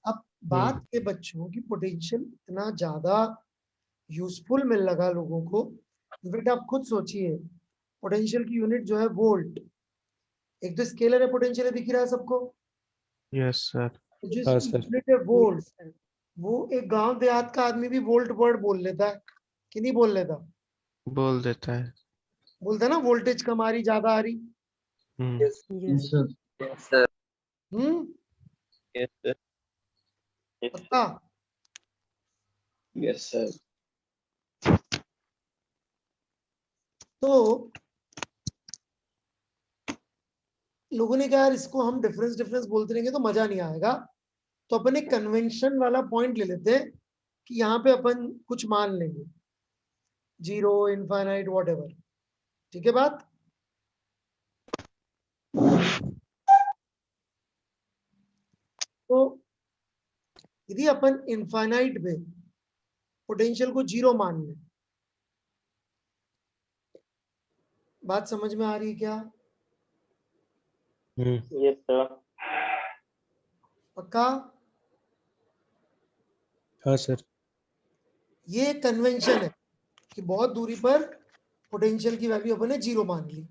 अब बात के बच्चों की पोटेंशियल इतना ज्यादा यूजफुल मिल लगा लोगों को। इनफैक्ट आप खुद सोचिए, पोटेंशियल की यूनिट जो है वोल्ट, एक तो स्केलर है, पोटेंशियल दिख ही रहा है सबको। Yes sir. तो जिस हाँ सर। यूनिट है वोल्ट, वो एक गांव देहात का आदमी भी वोल्ट वर्ड बोल लेता है कि नहीं बोल लेता? बोल देता है। बोलता है ना, वोल्टेज कम आ रही, ज्यादा आ रही। Yes. Yes sir. Yes, sir. Yes, sir. Yes, पक्का? yes, sir. तो लोगों ने कहा यार इसको हम डिफरेंस डिफरेंस बोलते रहेंगे तो मजा नहीं आएगा, तो अपन एक कन्वेंशन वाला पॉइंट ले लेते हैं कि यहाँ पे अपन कुछ मान लेंगे, 0, इनफाइनाइट, व्हाटएवर। ठीक है बात? तो यदि अपन इनफाइनाइट पे पोटेंशियल को 0 मान लें, बात समझ में आ रही है क्या? Yes, sir. पक्का? हाँ सर। ये कन्वेंशन है कि बहुत दूरी पर पोटेंशियल की वैल्यू अपन ने 0 मान ली।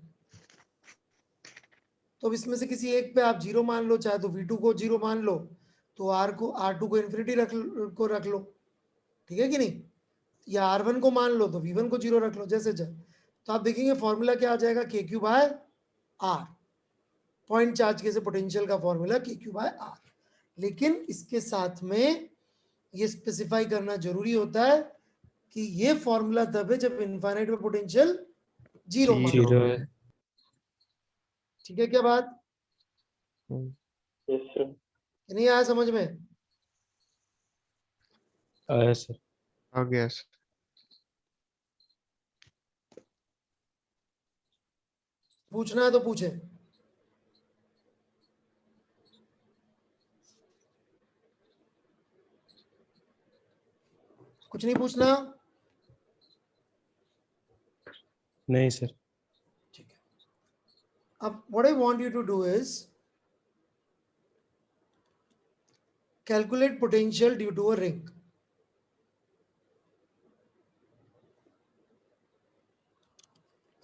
तो अब इसमें से किसी एक पे आप 0 मान लो, चाहे तो V2 को 0 मान लो, तो R2 को इन्फिनिटी रख लो। ठीक है कि नहीं? या R1 को मान लो तो V1 को 0 रख लो, जैसे चाहे। तो आप देखेंगे फॉर्मूला क्या आ जाएगा, KQ by R। Point charge के से पोटेंशियल का फॉर्मूला KQ बाय R। लेकिन इसके साथ में ये स्पेसिफाई करना जरूरी होता है कि ये फॉर्मूला तब है जब इनफाइनाइट में पोटेंशियल 0 मान। 0 है। ठीक है क्या बात? Yes, sir. नहीं आया समझ में? आया सर। आ गया सर। पूछना है तो पूछे। कुछ नहीं पूछना? नहीं सर। ठीक है। अब what I want you to do is calculate potential due to a ring.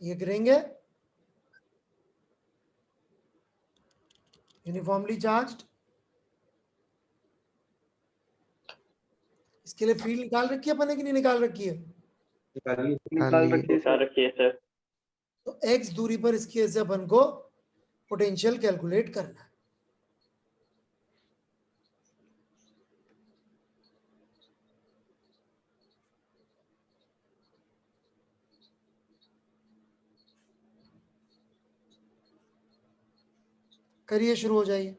ये करेंगे यूनिफॉर्मली चार्ज्ड, इसके लिए फील्ड निकाल रखी है अपन ने कि नहीं निकाल रखी है? निकाल रखिए सर। रखिए सर। तो x दूरी पर इसकी वजह से अपन को पोटेंशियल कैलकुलेट करना है। करिए, शुरू हो जाइए।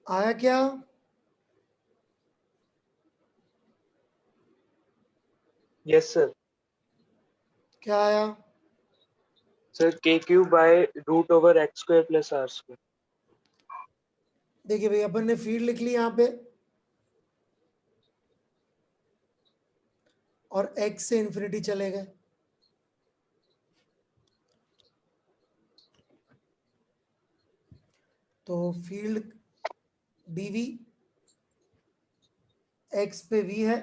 आया क्या? Yes, sir. क्या आया? Sir, k cube by root over x square plus r square. देखिए भाई, अपन ने फील्ड लिख ली यहाँ पे और x से इंफिनिटी चले गए। तो फील्ड dv x पे v है,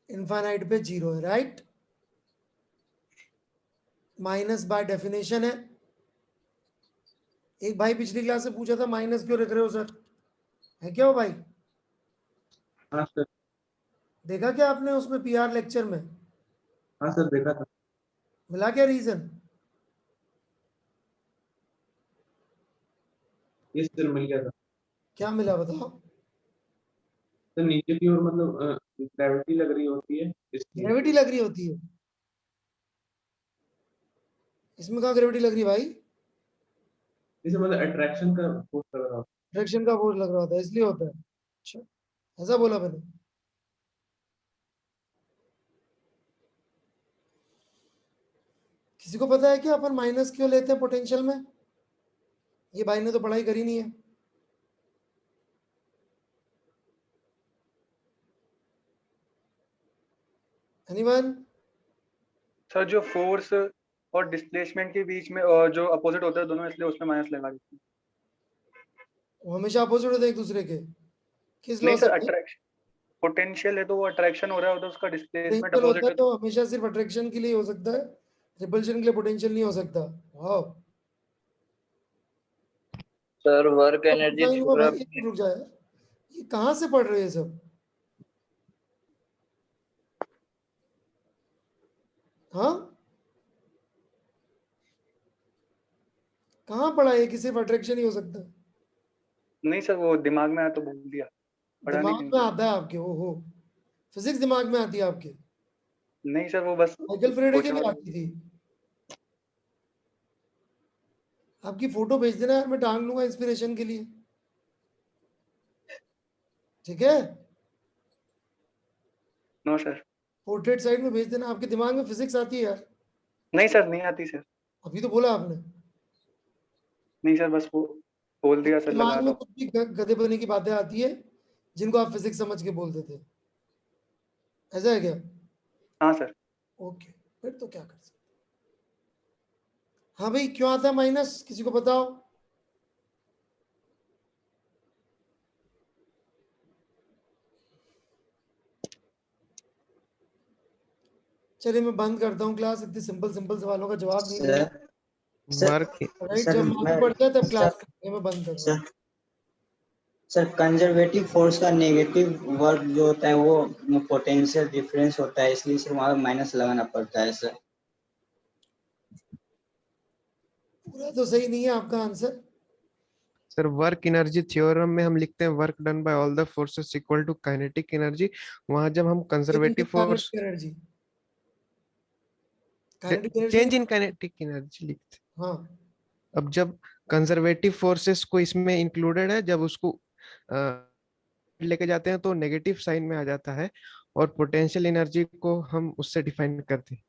इनफाइनाइट पे 0 है, राइट? माइनस बाय डेफिनेशन है। एक भाई पिछली क्लास से पूछा था माइनस क्यों रख रहे हो सर, है क्या वो भाई? हाँ सर। देखा क्या आपने उसमें पीआर लेक्चर में? हाँ सर, देखा था। मिला क्या रीजन? इस सर मिल गया था क्या मिला बताओ? सर। नीचे की ओर मतलब ग्रेविटी लग रही होती है इसलिए। ग्रेविटी लग रही होती है? इसमें कहाँ ग्रेविटी लग रही है भाई? इसे मतलब अट्रैक्शन का फोर्स लग रहा होता फ्रिक्शन का फोर्स लग रहा होता है, इसलिए होता है। अच्छा, ऐसा बोला मैंने? किसी को पता है कि अपन माइनस क्यों लेते हैं पोटेंशियल में? ये भाई ने तो पढ़ाई करी नहीं है। एनीवन? सर जो फोर्स और डिस्प्लेसमेंट के बीच में जो अपोजिट होता है दोनों, इसलिए उसमें माइनस लगा देते हैं। वो हमेशा अपोजिट होते हैं एक दूसरे के? किस लॉ नहीं से? सर, अट्रैक्शन पोटेंशियल है तो वो अट्रैक्शन हो रहा है, तो उसका डिस्प्लेसमेंट पोटेंशियल होता अपोजिट है है तो हमेशा सिर्फ अट्रैक्शन के लिए हो सकता है, रिपल्शन के लिए पोटेंशियल नहीं हो सकता। वाह, Sir, work energy नहीं हुआ पूरा भाई, एक मिनट रुक जाए। ये कहाँ से पढ़ रहे हैं सब? हाँ, कहाँ पढ़ा है कि सिर्फ अट्रैक्शन ही हो सकता है? नहीं सर, वो दिमाग में आया तो बोल दिया, पढ़ा नहीं दिमाग कहीं में पे। आता है आपके? ओहो, फिजिक्स दिमाग में आती है आपके? नहीं सर, वो बस माइकल फेरेडे के पूछा लिए था। आती थी। आपकी फोटो भेज देना यार, मैं टांग लूंगा इंस्पिरेशन के लिए, ठीक है? No sir. पोर्ट्रेट साइड में भेज देना। आपके दिमाग में फिजिक्स आती है यार? नहीं सर, नहीं आती सर। अभी तो बोला आपने। नहीं सर, बस वो बोल दिया सर, लगा दिमाग में दो। कुछ भी गधे बने की बातें आती है जिनको आप फिजिक्स समझ के बोलते थे, ऐसा है क्या? हाँ सर। ओके, फिर तो क्या कर सकते। हाँ भाई, क्यों आता है माइनस, किसी को बताओ? चलिए मैं बंद करता हूँ क्लास, इतने सिंपल सिंपल सवालों का जवाब नहीं सर दूंगा। वर्क राइट, सर, जब मालूम मैं- पड़ता है तब क्लास सर- करेंगे, मैं बंद कर रहा सर हूँ। सर कंजर्वेटिव फोर्स का नेगेटिव वर्क जो होता है वो पोटेंशियल डिफरेंस होता है, इसलिए सर वहाँ माइनस लगाना पड़ता है सर। पूरा तो सही नहीं है आपका answer. Sir work energy theorem में हम लिखते हैं work done by all the forces equal to kinetic energy. वहां जब हम conservative force energy, kinetic change energy, in kinetic energy लिखते हैं। हाँ अब जब कंजर्वेटिव फोर्सेस को इसमें इंक्लूडेड है, जब उसको लेके जाते हैं तो नेगेटिव साइन में आ जाता है, और पोटेंशियल एनर्जी को हम उससे डिफाइन करते हैं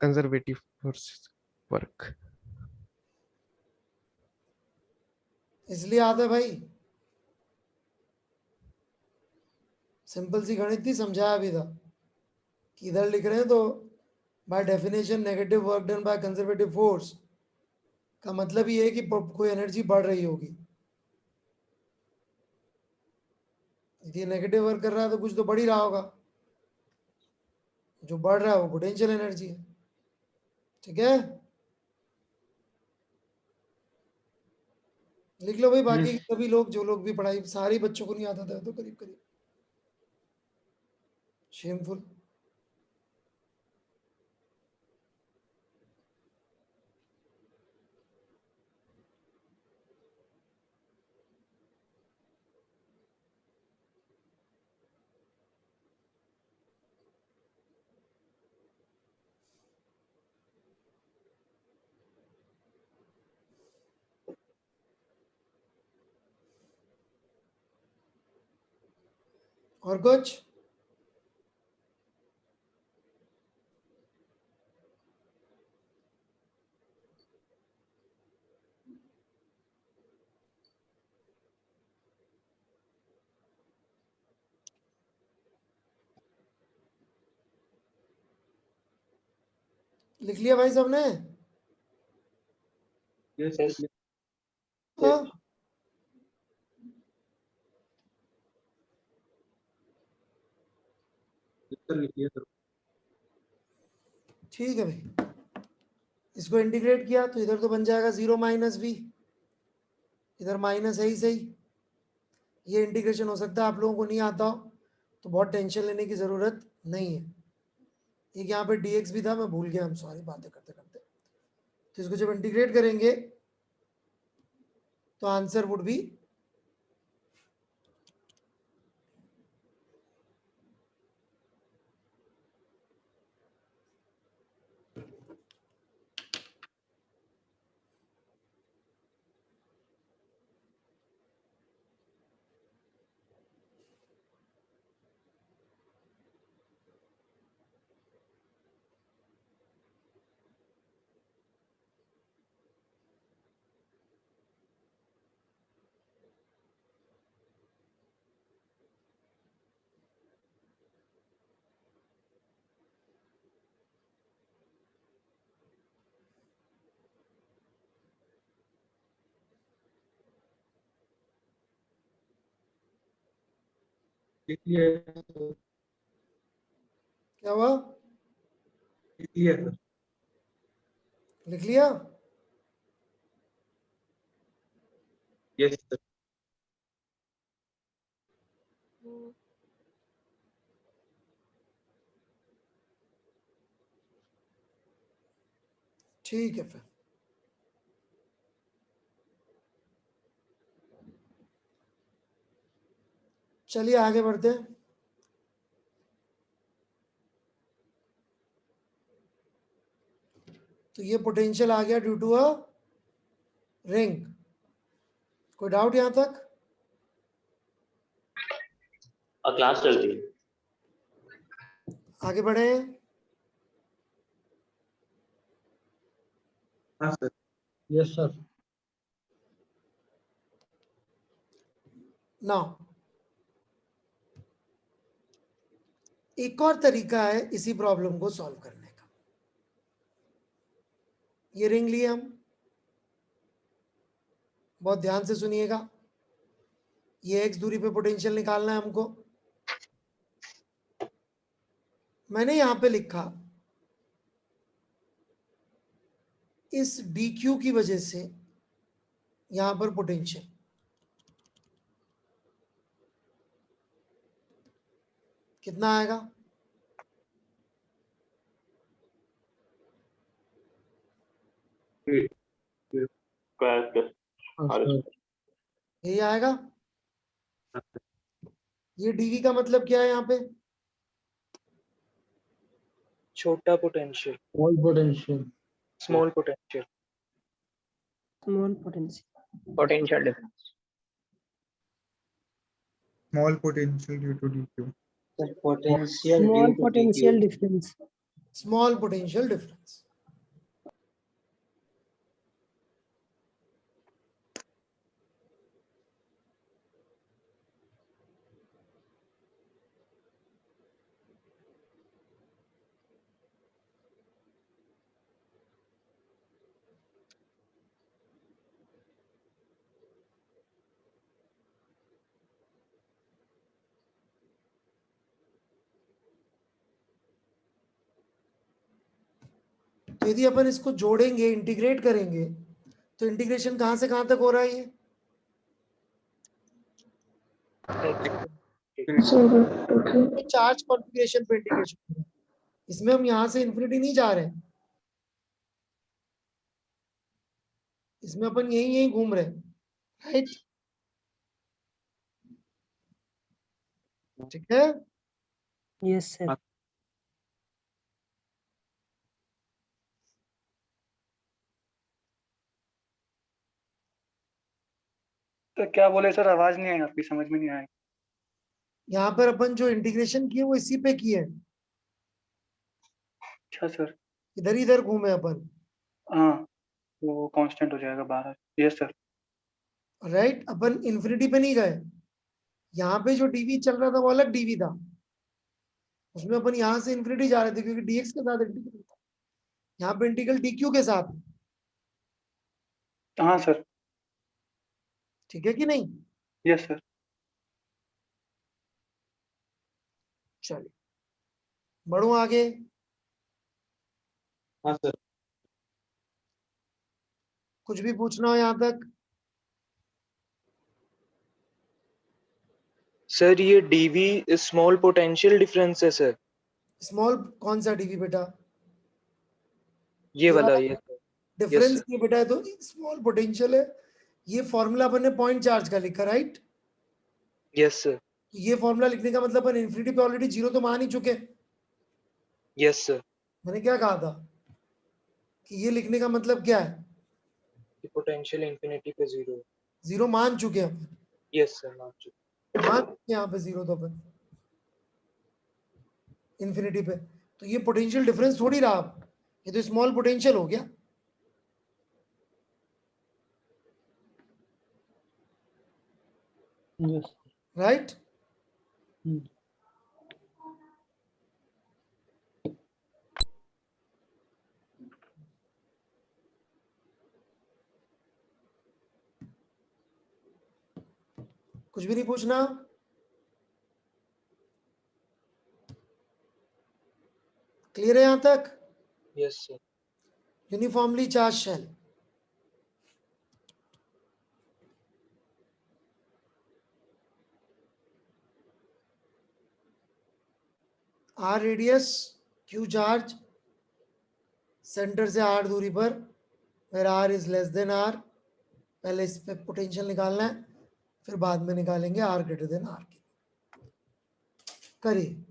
कंजर्वेटिव फोर्सेस वर्क। इसलिए आता है भाई, सिंपल सी गणित थी, समझाया भी था कि इधर लिख रहे हैं तो by definition negative work done by conservative force का मतलब ये है कि कोई एनर्जी बढ़ रही होगी। ये नेगेटिव वर्क कर रहा है तो कुछ तो बढ़ ही रहा होगा, जो बढ़ रहा है वो पोटेंशियल एनर्जी है। ठीक है, लिख लो भाई, बाकी सभी लोग, जो लोग भी पढ़ाई, सारे बच्चों को नहीं आता था तो करीब करीब, शेमफुल। और कुछ? लिख लिया भाई सबने? यस हाँ, सर, लिखिए सर। ठीक है भाई, इसको इंटीग्रेट किया तो इधर तो बन जाएगा 0 माइनस वी, इधर माइनस है ही सही। ये इंटीग्रेशन हो सकता है आप लोगों को नहीं आता हो, तो बहुत टेंशन लेने की जरूरत नहीं है। एक यहाँ पे dx भी था, मैं भूल गया, हम सॉरी, बातें करते करते। तो इसको जब इंटीग्रेट करेंगे तो आंसर वुड बी लिखिए क्या हुआ? लिखिए सर। लिख लिया? Yes sir. ठीक है फिर, चलिए आगे बढ़ते हैं। तो ये पोटेंशियल आ गया ड्यू टू अ रिंग। कोई डाउट यहां तक? और क्लास चलती है। आगे बढ़े। हाँ सर। Yes sir. नाउ एक और तरीका है इसी प्रॉब्लम को सॉल्व करने का। ये रिंग लिए हम, बहुत ध्यान से सुनिएगा। ये x दूरी पे पोटेंशियल निकालना है हमको। मैंने यहां पे लिखा इस dq की वजह से यहां पर पोटेंशियल, कितना आएगा? यही आएगा। ये dv का मतलब क्या है यहाँ पे? छोटा potential, all potential, small potential. Small potential. Potential difference. Small potential due to DQ. Sir potential Small due to potential difference. Small potential difference. तो यदि अपन इसको जोड़ेंगे, इंटीग्रेट करेंगे, तो इंटीग्रेशन कहां से कहां तक हो रहा है ये? चार्ज कॉन्फ़िगरेशन पे इंटीग्रेशन हो रहा है। इसमें हम यहां से इंफिनिटी नहीं जा रहे हैं, इसमें अपन यही यही घूम रहे हैं, राइट? ठीक है। Yes, sir. तो क्या बोले सर, आवाज नहीं आई आपकी, समझ में नहीं आई। यहाँ पर अपन जो इंटीग्रेशन किए वो इसी पे किए, अच्छा सर। इधर ही इधर घूमे अपन, हाँ, वो कांस्टेंट हो जाएगा 12। Yes sir. राइट? अपन इंफिनिटी पे नहीं गए। यहाँ पे जो dv चल रहा था वो अलग dv था, उसमें अपन यहाँ से इंफिनिटी जा रहे थे क्योंकि dx के साथ इंटीग्रल था। यहाँ पे इंटीग्रल dq के साथ, हाँ सर। ठीक है कि नहीं? Yes sir. चलिए बढ़ो आगे। हाँ सर। कुछ भी पूछना हो यहाँ तक? सर ये dv स्मॉल पोटेंशियल डिफरेंस है सर? स्मॉल कौन सा dv बेटा? ये वाला, ये डिफरेंस sir. ये बेटा है तो स्मॉल पोटेंशियल है। ये फॉर्मूला अपन ने पॉइंट चार्ज का लिखा, राइट? Yes sir. ये फॉर्मूला लिखने का मतलब अपन इंफिनिटी पे ऑलरेडी जीरो तो मान ही चुके। Yes sir. मैंने क्या कहा था कि ये लिखने का मतलब क्या है? पोटेंशियल इंफिनिटी पे 0। जीरो मान चुके हैं, यस सर, मान चुके। मान चुके यहाँ पे जीरो तो अपन इंफिनिटी पे, तो ये पोटेंशियल डिफरेंस थोड़ी रहा, ये तो स्मॉल पोटेंशियल हो गया। yes. राइट? कुछ भी नहीं पूछना? क्लियर है यहां तक? Yes sir. Uniformly charge shell, R radius, Q charge, center से आर दूरी पर, where R is less than R. पहले इस पे पोटेंशियल निकालना है, फिर बाद में निकालेंगे आर ग्रेटर देन आर की। करिए।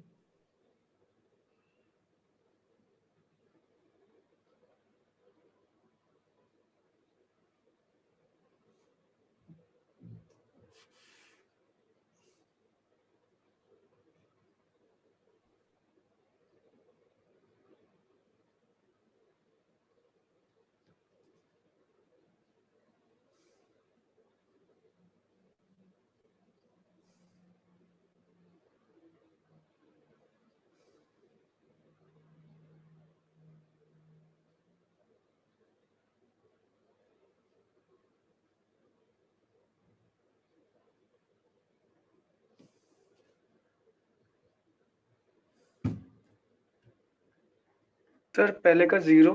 सर पहले का 0,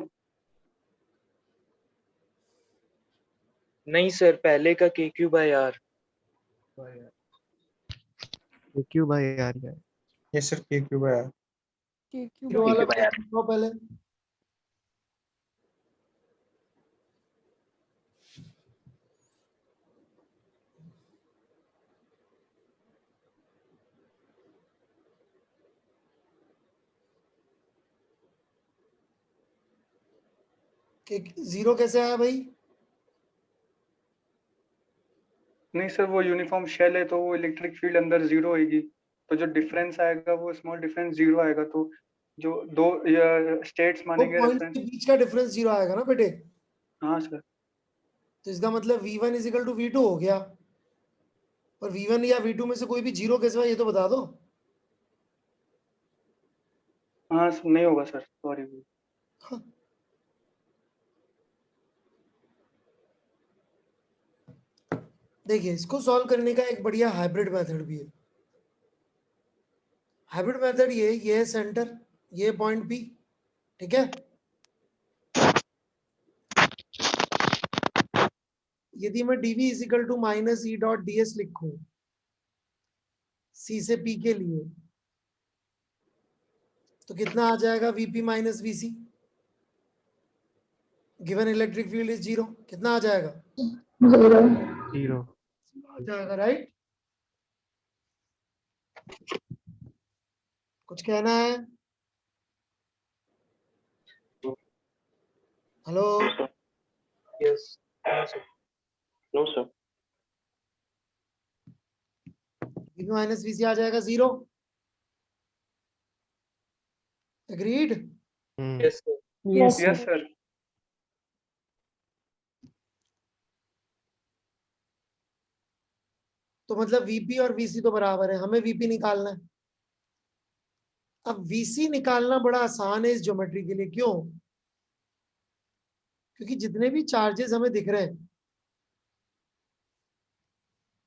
नहीं सर, पहले का KQ by R। Q by R है। Yes sir, KQ by R. Zero वाला लिखो पहले। जीरो कैसे आया भाई? नहीं सर, वो यूनिफॉर्म शेल है तो वो इलेक्ट्रिक फील्ड अंदर जीरो होगी, तो जो डिफरेंस आएगा वो स्मॉल डिफरेंस जीरो आएगा, तो जो दो स्टेट्स वो मानेंगे पॉइंट रेफरेंस। के बीच का डिफरेंस जीरो आएगा ना बेटे? हाँ सर। तो इसका मतलब V1 is equal to V2 हो गया, और V1 या V2 में से कोई भी जीरो कैसे हुआ ये तो बता दो। हाँ नहीं होगा सर, सॉरी। देखिए, इसको सॉल्व करने का एक बढ़िया हाइब्रिड मेथड भी है। हाइब्रिड मेथड ये है सेंटर, ये पॉइंट P, ठीक है। यदि मैं dv is equal to minus E dot D S लिखूं C से P के लिए, तो कितना आ जाएगा? Vp minus Vc, given electric field is zero, कितना आ जाएगा? जीरो आ जाएगा, राइट? कुछ कहना है? Hello? Yes. No sir. Vp minus Vc आ जाएगा zero, agreed? Yes sir. Yes, yes sir. Sir. तो मतलब Vp और Vc तो बराबर है, हमें Vp निकालना है। अब Vc निकालना बड़ा आसान है इस ज्योमेट्री के लिए, क्यों? क्योंकि जितने भी चार्जेस हमें दिख रहे हैं,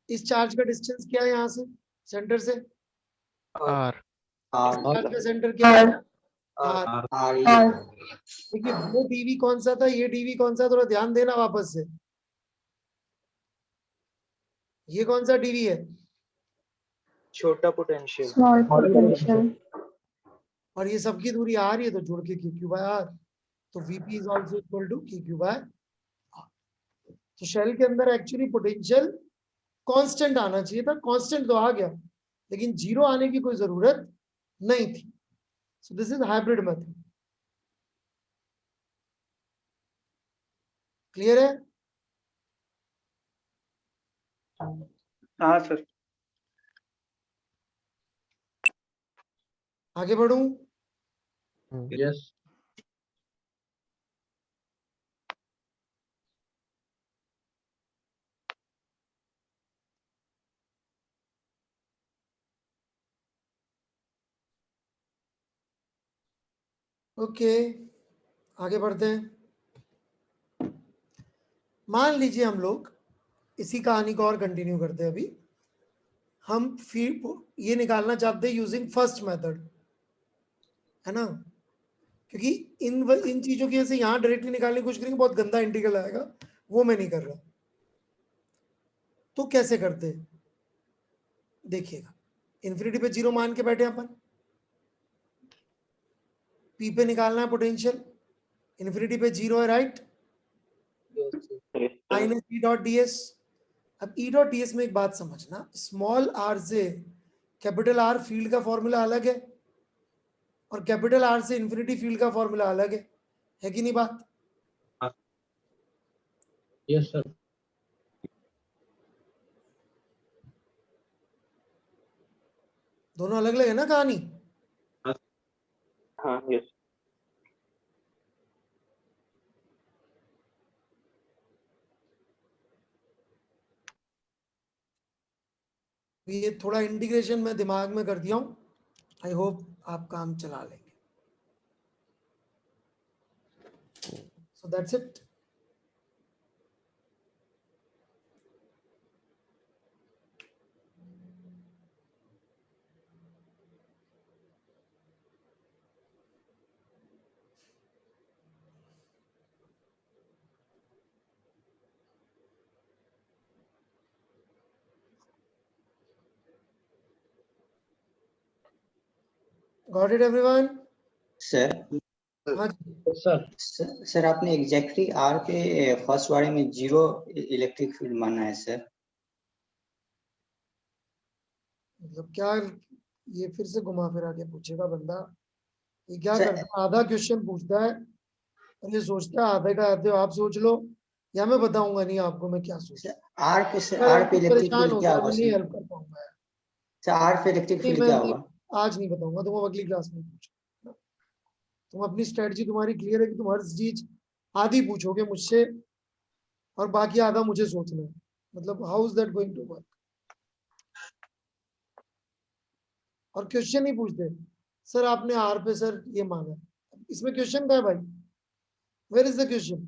इस चार्ज का डिस्टेंस क्या है यहाँ से, सेंटर से? आर। इस चार्ज का सेंटर क्या है? आर। R देखिए, वो डीवी कौन सा था, ये डीवी कौन सा, थोड़ा ध्यान देना वापस से। ये कौन सा डीवी है? छोटा पोटेंशियल। Small potential. और ये सबकी दूरी आर, ये तो जुड़ के क्यू बाय आर, तो VP is also equal to Q by R. तो शेल के अंदर एक्चुअली पोटेंशियल कांस्टेंट आना चाहिए था, कांस्टेंट तो आ गया, लेकिन जीरो आने की कोई जरूरत नहीं थी। So this is hybrid method. Clear है? हाँ सर। आगे बढ़ूं? यस। ओके, आगे बढ़ते हैं। मान लीजिए हम लोग इसी कहानी को और कंटिन्यू करते हैं। अभी हम फिर ये निकालना चाहते हैं यूजिंग फर्स्ट मेथड, है ना? क्योंकि इन चीजों की वजह से यहाँ डायरेक्टली निकालने की कोशिश करेंगे, बहुत गंदा इंटीग्रल आएगा, वो मैं नहीं कर रहा। तो कैसे करते हैं देखिएगा। इन्फिनिटी पे जीरो मान के बैठे अपन, पी पे निकालना है पोटेंशियल, इन्फिनिटी पे जीरो है, right? Minus E dot D S. अब ई डॉट डी एस में एक बात समझना, स्मॉल आर से कैपिटल आर फील्ड का फॉर्मूला अलग है, और कैपिटल आर से इन्फिनिटी फील्ड का फॉर्मूला अलग है कि नहीं बात? Yes sir. दोनों अलग अलग है ना कहानी? हाँ यस। ये थोड़ा इंटीग्रेशन मैं दिमाग में कर दिया हूँ, आई होप आप काम चला लेंगे। So that's it. Got it everyone? Sir हाँ सर आपने एग्जैक्टली आर के फर्स्ट वाले में 0 इलेक्ट्रिक फील्ड माना है सर। मतलब क्या, ये फिर से घुमा फिरा के पूछेगा बंदा। ये क्या सर- करता है, आधा क्वेश्चन पूछता है और ये सोचता है आधे का आधे आप सोच लो, या मैं बताऊंगा नहीं आपको मैं क्या सोचता हूँ। आर पे इलेक्ट्रिक परेशान फील्ड होता क्या है, होगा मैं नहीं सर? हेल्प कर पाऊंगा यार। सर आर पे इलेक्ट्रिक नहीं फील्ड मैं क्या नहीं, होगा? आज नहीं बताऊंगा, तुम अगली क्लास में पूछो। तुम अपनी स्ट्रेटजी तुम्हारी क्लियर है कि तुम हर चीज आधी पूछोगे मुझसे और बाकी आधा मुझे सोचना है। मतलब how is that going to work? और क्वेश्चन ही पूछते सर आपने आर पे सर ये मांगा, इसमें क्वेश्चन का है भाई? Where is the question?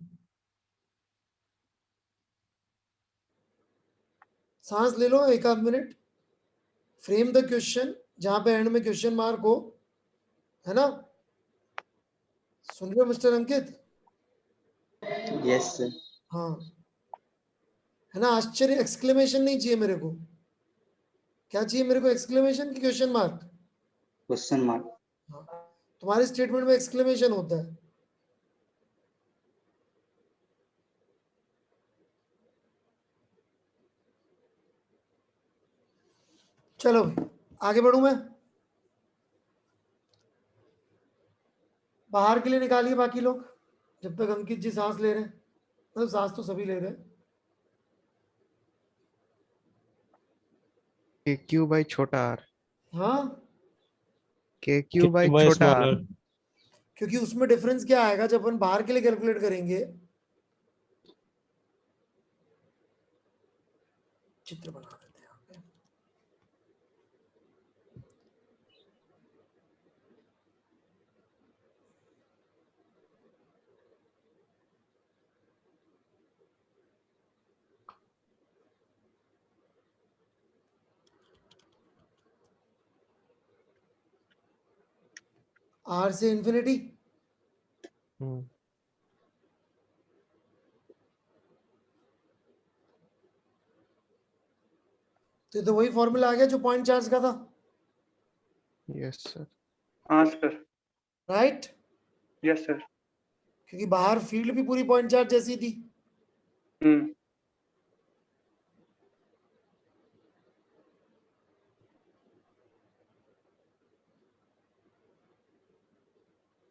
सांस ले लो एक आध मिनट, फ्रेम द क्वेश्चन, जहां पे एंड में क्वेश्चन मार्क हो, है ना? सुन रहे हो मिस्टर अंकित? Yes sir. हाँ, है ना? आश्चर्य, एक्सक्लेमेशन नहीं चाहिए मेरे को। क्या चाहिए मेरे को? एक्सक्लेमेशन की क्वेश्चन मार्क? Question mark. तुम्हारे स्टेटमेंट में एक्सक्लेमेशन होता है। चलो आगे बढ़ू मैं। बाहर के लिए निकालिए बाकी लोग, जब तक अंकित जी सांस ले रहे हैं। मतलब सांस तो सभी ले रहे हैं। के क्यू बाई छोटा आर। हाँ, के क्यू बाई छोटा आर। क्योंकि उसमें डिफरेंस क्या आएगा जब अपन बाहर के लिए कैलकुलेट करेंगे। चित्र बना देते हैं यहाँ पे। आर से इंफिनिटी, तो ये तो वही फॉर्मूला आ गया जो पॉइंट चार्ज का था। Yes sir. हाँ सर। राइट? Yes sir. क्योंकि बाहर फील्ड भी पूरी पॉइंट चार्ज जैसी थी।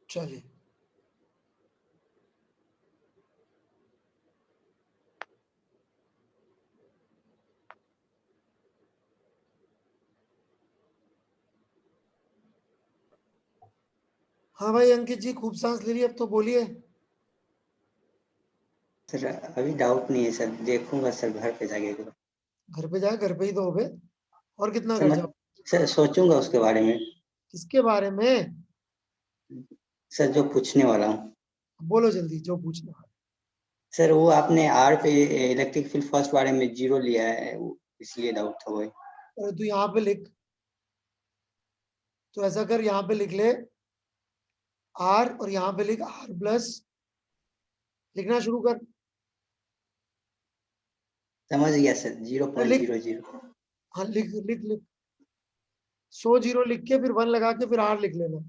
चलिए हाँ भाई अंकित जी, खूब सांस ले ली, अब तो बोलिए। सर अभी डाउट नहीं है सर, देखूंगा सर घर पे जाके। घर पे जाए, घर पे ही तो हो गए, और कितना सर कर जाओ? सर सोचूंगा उसके बारे में। किसके बारे में? सर जो पूछने वाला हूँ। बोलो जल्दी जो पूछना है। सर वो आपने आर पे इलेक्ट्रिक फील्ड फर्स्ट बारे में 0 लिया है, इसलिए डाउट था वही। अरे तू यहाँ पे लिख, तो ऐसा कर, यहाँ पे लिख ले आर और यहाँ पे लिख आर प्लस, लिखना शुरू कर। समझ गया सर, 0.00। हाँ लिख लिख लिख, 100 जीरो लिख के फिर 1 लगा के फिर आर लिख लेना।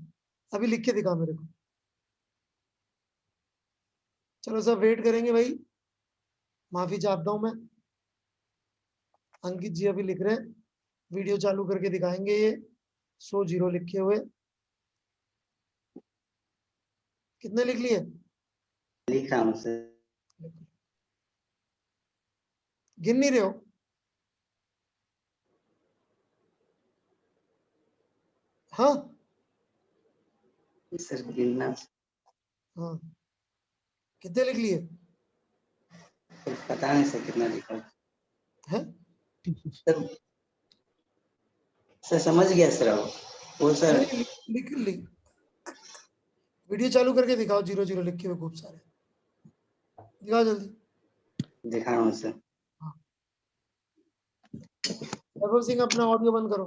अभी लिख के दिखा मेरे को। चलो सब वेट करेंगे भाई, माफी चाहता हूं मैं। अंकित जी अभी लिख रहे हैं, वीडियो चालू करके दिखाएंगे ये 100 जीरो लिखे हुए। कितने लिख लिए? लिख रहा हूँ सर। गिन नहीं रहे हो? हाँ सर गिनना। हाँ, कितने लिख लिए? पता नहीं सर कितना लिखा है। सर समझ गया सर। वो सर लिख लिख, वीडियो चालू करके दिखाओ 0 0 लिखे हुए खूब सारे, दिखाओ जल्दी। दिखा रहा हूँ सर। वैभव सिंह अपना ऑडियो बंद करो।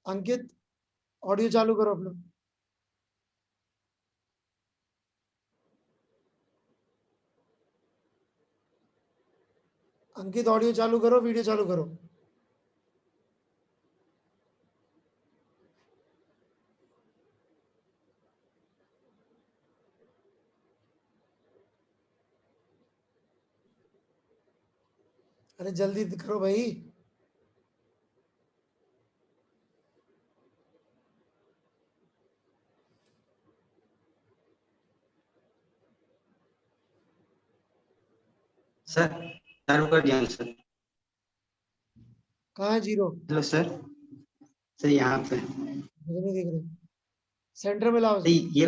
अंकित ऑडियो चालू करो अपना। अंकित ऑडियो चालू करो, वीडियो चालू करो। अरे जल्दी करो भाई। सर चालू कर दिया सर। कहाँ है जीरो? Hello sir. सर यहाँ पे मुझे नहीं दिख रहे। सेंटर में लाओ सर उसको, ये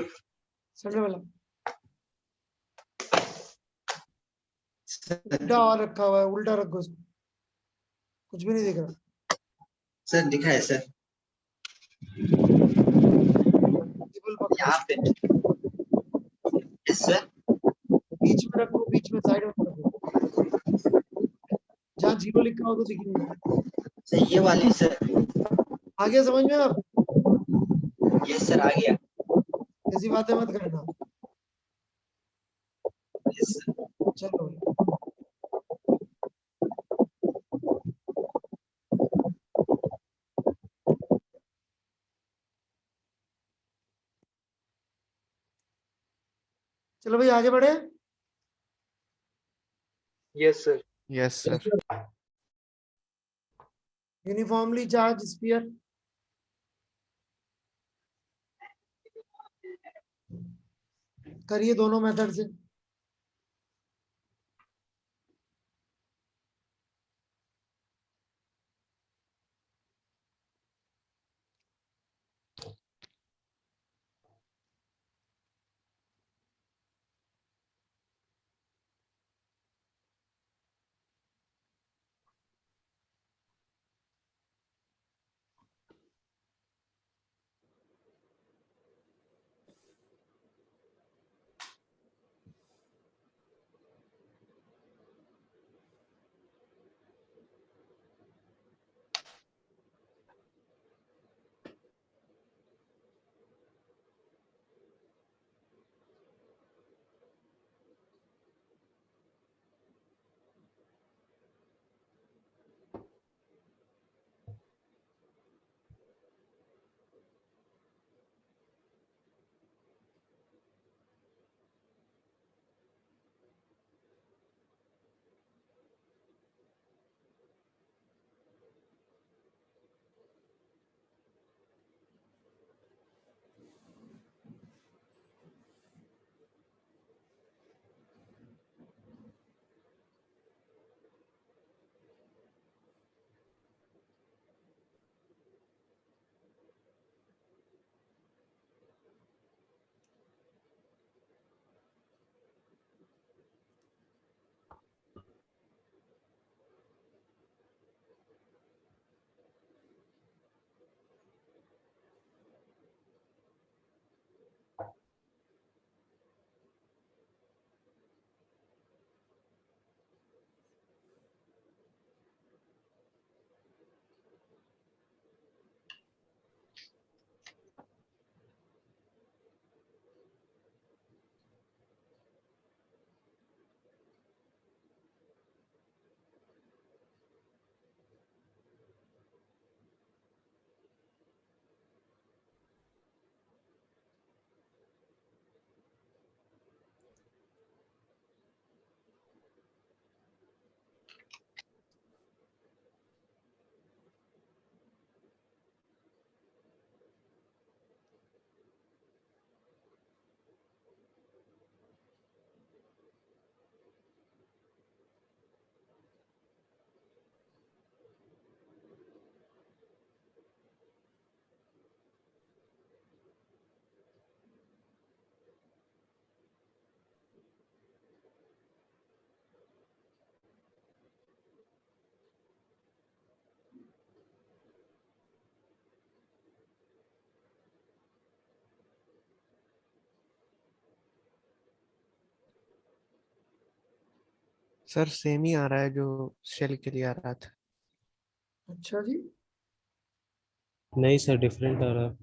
सेंटर में लाओ। सर, उल्टा और रखा हुआ है, उल्टा रखो उसको, कुछ भी नहीं दिख रहा। सर दिखा है सर टेबल पकड़ो, यहाँ पे। Yes sir. बीच में रखो, बीच में साइड में रखो, जहाँ जीरो लिखा हो तो दिख नहीं रहा। सर ये वाली सर। आ गया समझ में अब? यस सर आ गया। ऐसी बातें मत करना। Yes sir. चलो चलो भाई आगे बढ़े। Yes, sir. Yes sir. Uniformly charge sphere, करिए दोनों मेथड से। सर सेम ही आ रहा है जो शेल के लिए आ रहा था। अच्छा जी, नहीं सर, डिफरेंट आ रहा है।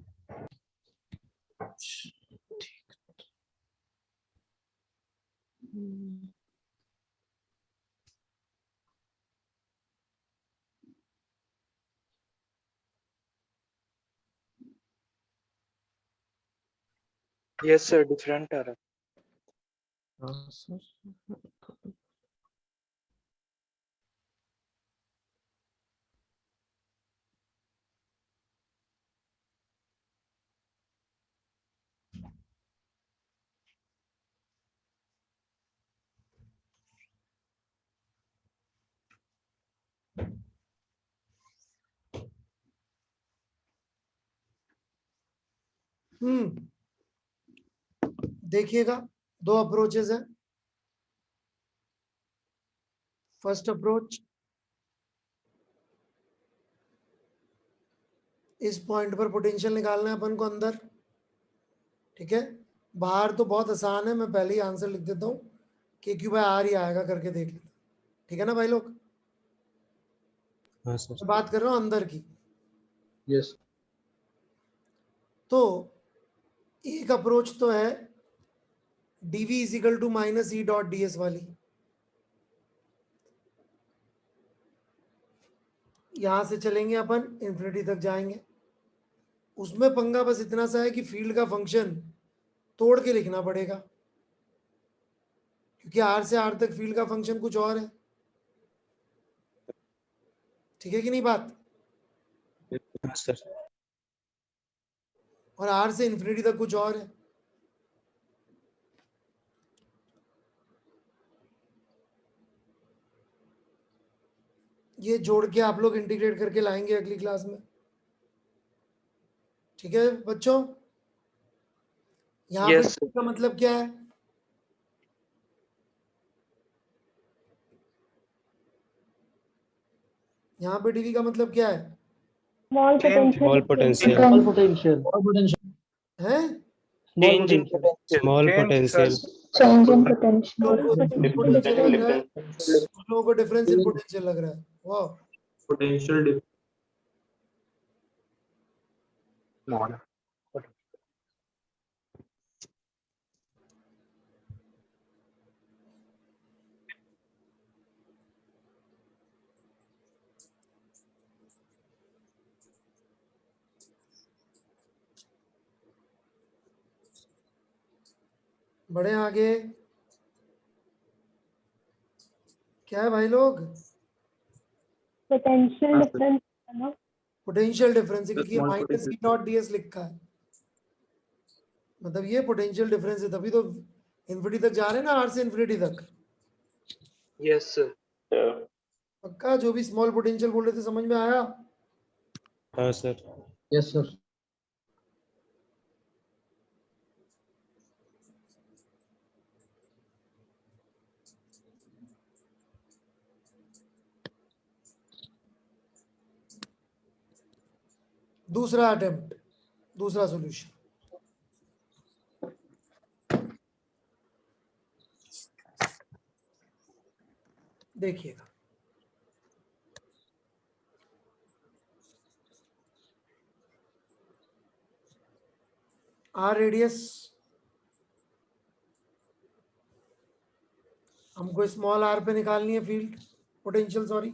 Yes, sir. Different error. हाँ सर। देखिएगा, दो अप्रोचेस है। फर्स्ट अप्रोच, इस पॉइंट पर पोटेंशियल निकालना है अपन को अंदर, ठीक है। बाहर तो बहुत आसान है, मैं पहले ही आंसर लिख देता हूँ, KQ/R ही आएगा, करके देख लेते, ठीक है ना भाई लोग। हाँ सर। बात कर रहा हूँ अंदर की। यस। तो एक अप्रोच तो है dv = -E.ds वाली, यहां से चलेंगे अपन इंफिनिटी तक जाएंगे। उसमें पंगा बस इतना सा है कि फील्ड का फंक्शन तोड़ के लिखना पड़ेगा, क्योंकि R से R तक फील्ड का फंक्शन कुछ और है, ठीक है कि नहीं बात। हाँ सर। और R से इंफिनिटी तक कुछ और है। ये जोड़ के आप लोग इंटीग्रेट करके लाएंगे अगली क्लास में, ठीक है बच्चों। यहाँ पे Yes, sir. का मतलब क्या है? यहाँ पे dv का मतलब क्या है? Small Small potential. Small potential. Small potential. है Small Change in potential. potential. Small Change, sir. potential. change in potential. Potential लग रहा है, कुछ लोगों को डिफरेंस इन पोटेंशियल लग रहा है। वाह, पोटेंशियल डिफरेंस। बढ़े आगे। क्या है भाई लोग? Potential हाँ, difference है ना? पोटेंशियल डिफरेंस है, क्योंकि small -E.ds लिखा है, मतलब ये पोटेंशियल डिफरेंस है, तभी तो इंफिनिटी तक जा रहे हैं ना, R से इंफिनिटी तक। Yes, sir. पक्का जो भी स्मॉल पोटेंशियल बोल रहे थे समझ में आया? हाँ सर। Yes sir. दूसरा अटेम्प्ट, दूसरा सॉल्यूशन देखिएगा। R रेडियस, हमको स्मॉल r पे निकालनी है फील्ड पोटेंशियल, सॉरी।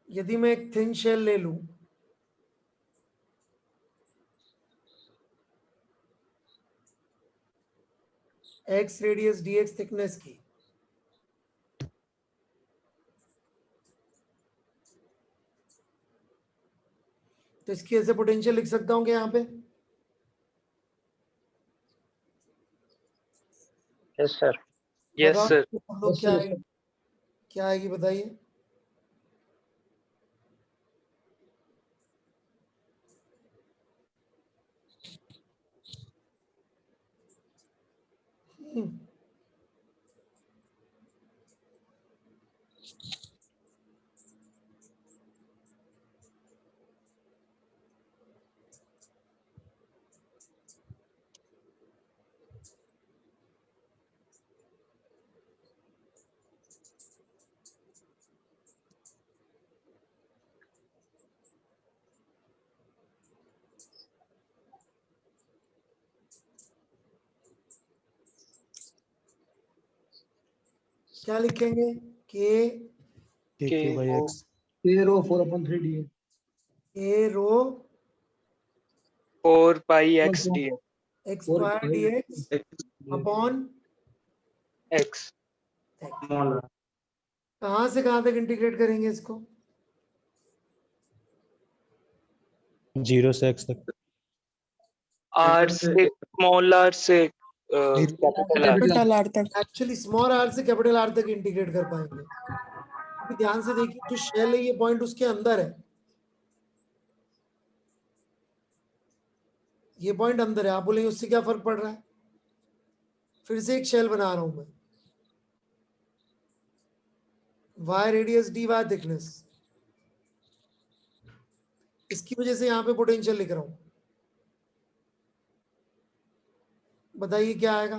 यदि मैं एक थिन शेल ले लूं, x रेडियस dx थिकनेस की, तो इसकी ऐसे पोटेंशियल लिख सकता हूं क्या यहाँ पे? Yes, sir. Yes, बताओ sir. हम लोग क्या आएगी, क्या आएगी बताइए। क्या लिखेंगे? k KQ/X. K rho 4/3 a rho 4 pi x dx. x square dx upon X. Small कहां से कहां तक इंटीग्रेट करेंगे इसको? 0 से X तक। R से small r से कैपिटल आर। कैपिटल आर तक। एक्चुअली स्मॉल आर से कैपिटल आर तक इंटीग्रेट कर पाएंगे। अभी ध्यान से देखिए, जो शेल है ये पॉइंट उसके अंदर है, ये पॉइंट अंदर है। आप बोलेंगे उससे क्या फर्क पड़ रहा है? फिर से एक शेल बना रहा हूं मैं, Y radius D Y thickness, इसकी वजह से यहां पे पोटेंशियल लिख रहा हूं। बताइए क्या आएगा?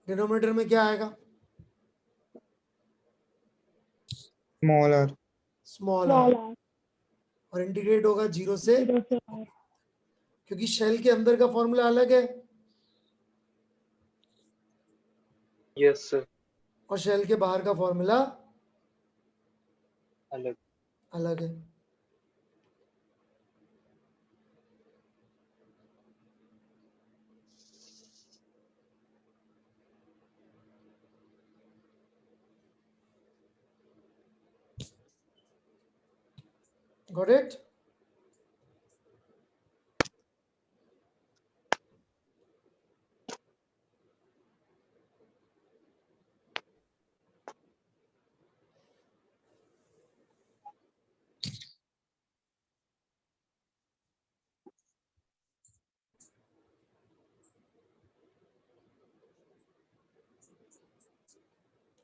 डिनोमिनेटर में क्या आएगा? Small R. Small R. Small r. और इंटीग्रेट होगा 0 से, 0 से r. क्योंकि शेल के अंदर का फॉर्मूला अलग है यस सर। और शेल के बाहर का फॉर्मूला अलग। अलग है। Got it?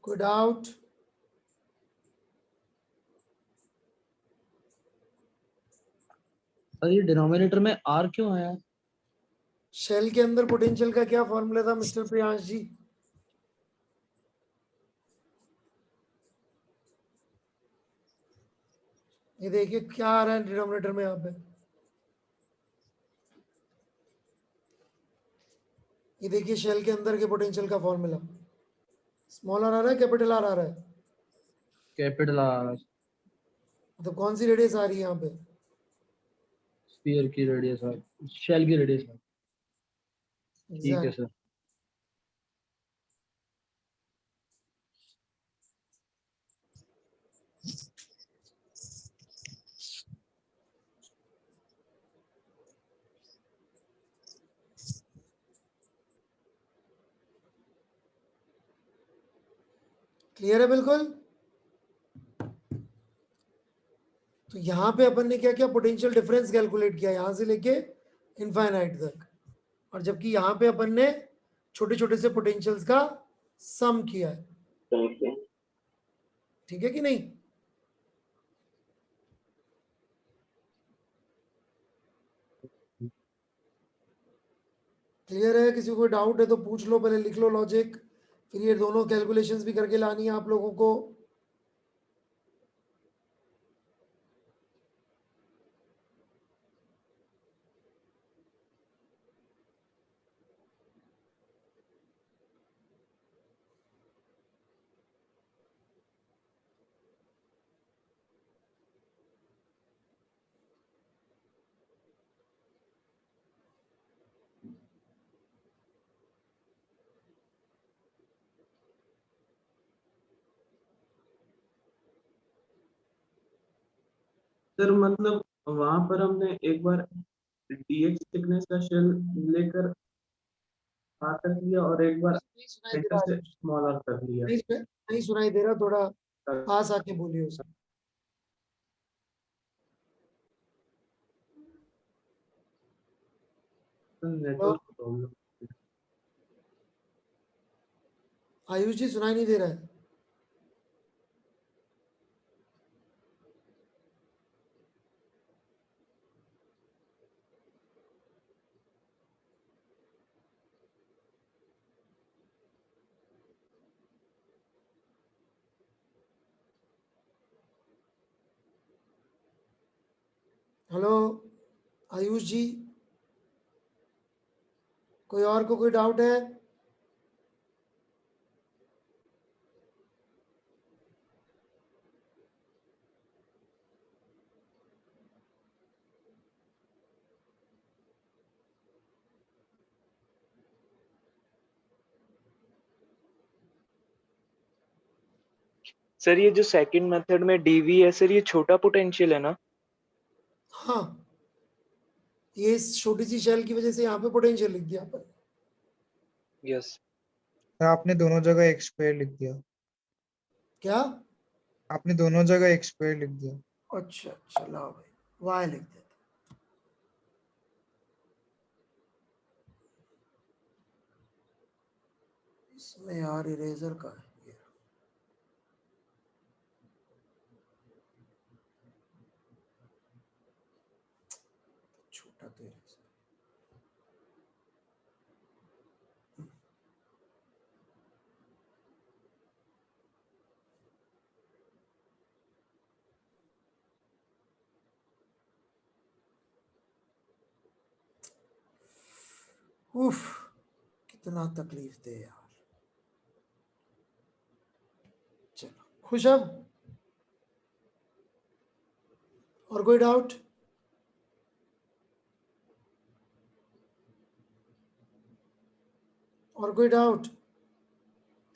कोई डाउट? सर ये डिनोमिनेटर में r क्यों आया? शेल के अंदर पोटेंशियल का क्या फॉर्मूला था मिस्टर प्रियांश जी? ये देखिए क्या आ रहा है डिनोमिनेटर में यहाँ पे, ये देखिए शेल के अंदर के पोटेंशियल का फॉर्मूला। स्मॉल आर आ रहा है, कैपिटल आर आ रहा है? कैपिटल r, तो कौन सी रेडियस आ रही है यहाँ पे? स्फीयर की रेडियस है, शेल की रेडियस है। ठीक है सर। क्लियर है बिल्कुल? तो यहाँ पे अपन ने क्या किया? पोटेंशियल डिफरेंस कैलकुलेट किया यहाँ से लेके इनफाइनाइट तक, और जबकि यहाँ पे अपन ने छोटे छोटे से पोटेंशियल्स का सम किया है। ठीक है कि नहीं? क्लियर है? किसी को कोई डाउट है तो पूछ लो, पहले लिख लो लॉजिक, फिर ये दोनों कैलकुलेशंस भी करके लानी है आप लोगों को। सर मतलब वहां पर हमने एक बार dx थिकनेस का शेल लेकर r तक लिया और एक बार नहीं सुनाई दे सेंटर रहा से है, स्मॉल r तक लिया। नहीं सुनाई दे रहा, थोड़ा पास आके बोलिए उसको। Network problem. आयुष जी सुनाई नहीं दे रहा है? हेलो आयुष जी, कोई और को कोई डाउट है? सर ये जो सेकंड मेथड में डीवी है सर, ये छोटा पोटेंशियल है ना? हाँ, ये छोटी सी शेल की वजह से यहाँ पे पोटेंशियल लिख दिया अपन। यस तो आपने दोनों जगह x स्क्वायर लिख दिया। क्या? आपने दोनों जगह x स्क्वायर लिख दिया। अच्छा अच्छा, लाओ भाई वाई लिख देते। इसमें यार इरेजर का है ये। छोटा तो इरेजर। उफ, कितना तकलीफ दे यार। चलो खुश अब? और कोई डाउट? और कोई डाउट?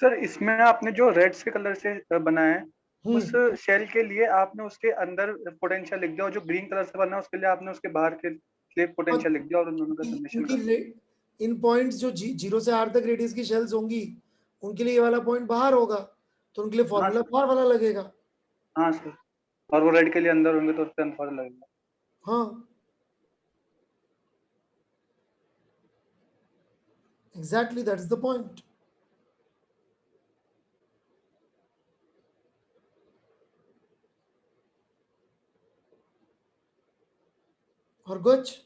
सर इसमें आपने जो रेड्स के कलर से बनाया है, उस शेल के लिए आपने उसके अंदर पोटेंशियल लिख दिया, और जो ग्रीन कलर से बना है उसके लिए आपने उसके बाहर के लिए पोटेंशियल लिख दिया और उन दोनों का समेशन कर दिया। इन पॉइंट्स जो 0 से R तक रेडियस की शेल्स होंगी, उनके लिए ये वाला पॉइंट बाहर होगा, तो उनके लिए फॉर्मूला बाहर वाला लगेगा। हाँ सर, और वो रेड के लिए अंदर होंगे तो उससे अंदर लगेगा। हाँ एग्जैक्टली, दैट्स द पॉइंट। और कुछ?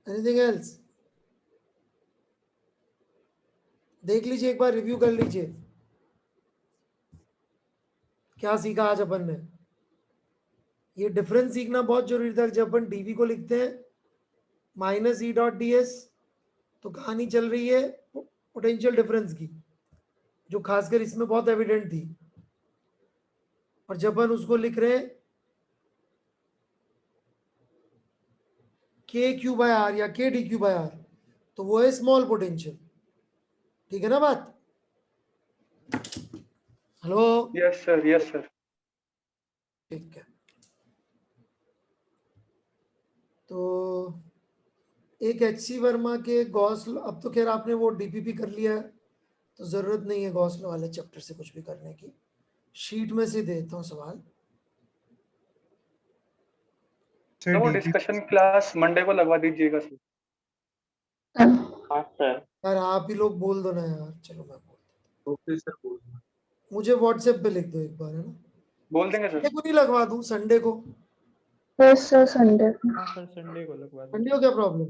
Anything else? देख लीजिए एक बार, रिव्यू कर लीजिए क्या सीखा आज अपन ने। ये डिफरेंस सीखना बहुत जरूरी था। जब अपन डीवी को लिखते हैं minus E dot D S, तो कहानी चल रही है पोटेंशियल डिफरेंस की, जो खासकर इसमें बहुत एविडेंट थी। और जब अपन उसको लिख रहे हैं के क्यू बाय आर या के डी क्यू बाय आर, तो वो है स्मॉल पोटेंशियल। ठीक है ना बात? Hello? Yes sir, yes sir. ठीक है, तो एक HC वर्मा के गॉस लॉ, अब तो खैर आपने वो डीपीपी कर लिया है, तो जरूरत नहीं है गॉस लॉ वाले चैप्टर से कुछ भी करने की। शीट में से देता हूँ सवाल। सर वो डिस्कशन क्लास मंडे को लगवा दीजिएगा सर। हाँ सर। यार आप ही लोग बोल दो ना यार, चलो मैं बोल ओके सर बोल दो। मुझे व्हाट्सएप पे लिख दो एक बार, है ना? बोल देंगे सर। संडे को नहीं लगवा दूं? संडे को? Yes sir, Sunday. हाँ सर, संडे को लगवा दो। संडे को क्या प्रॉब्लम?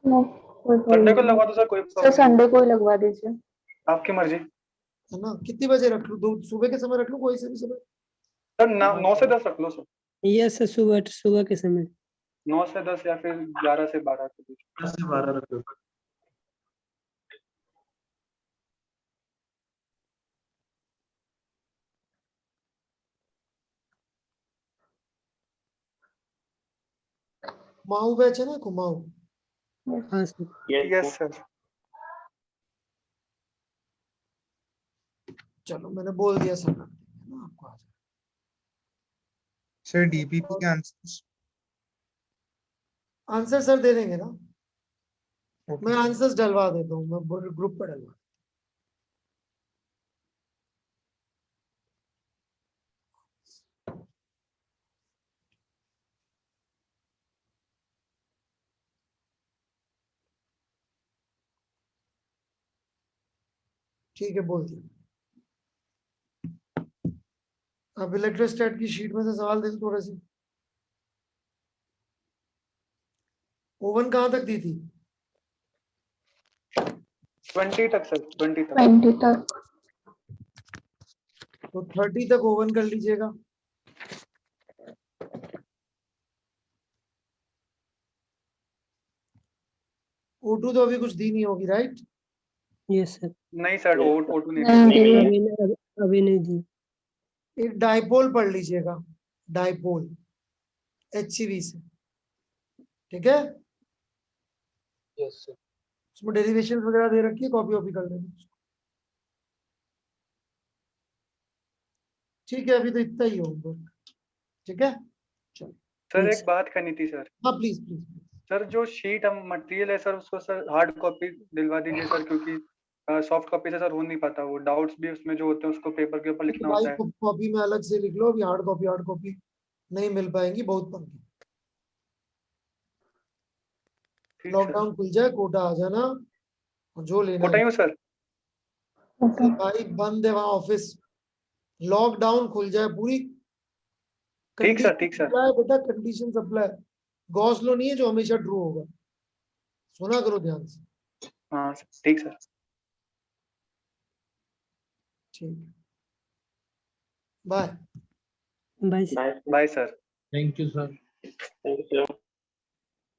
नो, कोई संडे को प्रॉब्लम लगवा दो सर, कोई सर, प्रॉब्लम संडे को ही लगवा दीजिए। आपकी मर्जी। है ना? कितनी बजे रख लूं? दो सुबह के समय रख लूं? कोई से भी समय? सर 9 से 10 रख लो सर। यस सर, सुबह के समय। 9 से 10 या फिर 11 से 12 के बीच। 10 से 12 रख दो। माऊ बैच है ना, कुमाऊ? हाँ सर। Yes sir. चलो मैंने बोल दिया सर, है ना? आपको आ जाए। सर डीपीपी के आंसर्स आंसर सर दे देंगे ना? ओके मैं सर। आंसर्स डलवा देता हूँ, मैं ग्रुप पर डलवा। ठीक है, बोल दिया। अब इलेक्ट्रोस्टैट की शीट में से सवाल दे दो थोड़ा सी। ओवन कहाँ तक दी थी? 20 तक सर, 20 तक। 20 तक। तो 30 तक ओवन कर लीजिएगा। O2 तो अभी कुछ दी नहीं होगी, राइट? Yes sir. नहीं सर, O2 नहीं। अभी नहीं दी। एक डाइपोल पढ़ लीजिएगा, डाइपोल HCV से। ठीक है, यस सर। उसमें डेरिवेशन वगैरह दे रखी है, कॉपी वॉपी कर लेना। ठीक है, अभी तो इतना ही होमवर्क। ठीक है, चलो। सर एक बात करनी थी सर। हाँ प्लीज प्लीज। सर जो शीट हम मटेरियल है सर उसको सर हार्ड कॉपी दिलवा दीजिए सर, क्योंकि सॉफ्ट कॉपी से सर हो नहीं पाता, वो डाउट्स भी उसमें जो होते हैं उसको पेपर के ऊपर लिखना होता है। कॉपी में अलग से लिख लो, अभी हार्ड कॉपी नहीं मिल पाएंगी, बहुत महंगी। लॉकडाउन खुल जाए, कोटा आ जाना, और जो लेना कोटा ही हो सर? है भाई, बंद है वहाँ ऑफिस। लॉकडाउन खुल जाए पूरी, ठीक सर, ठीक सर। अप्लाई बेटा, कंडीशन अप्लाई। गॉस्लो नहीं है जो हमेशा ट्रू होगा, सुना करो ध्यान से। हाँ ठीक सर। ठीक, bye bye bye sir. Thank you sir. Thank you.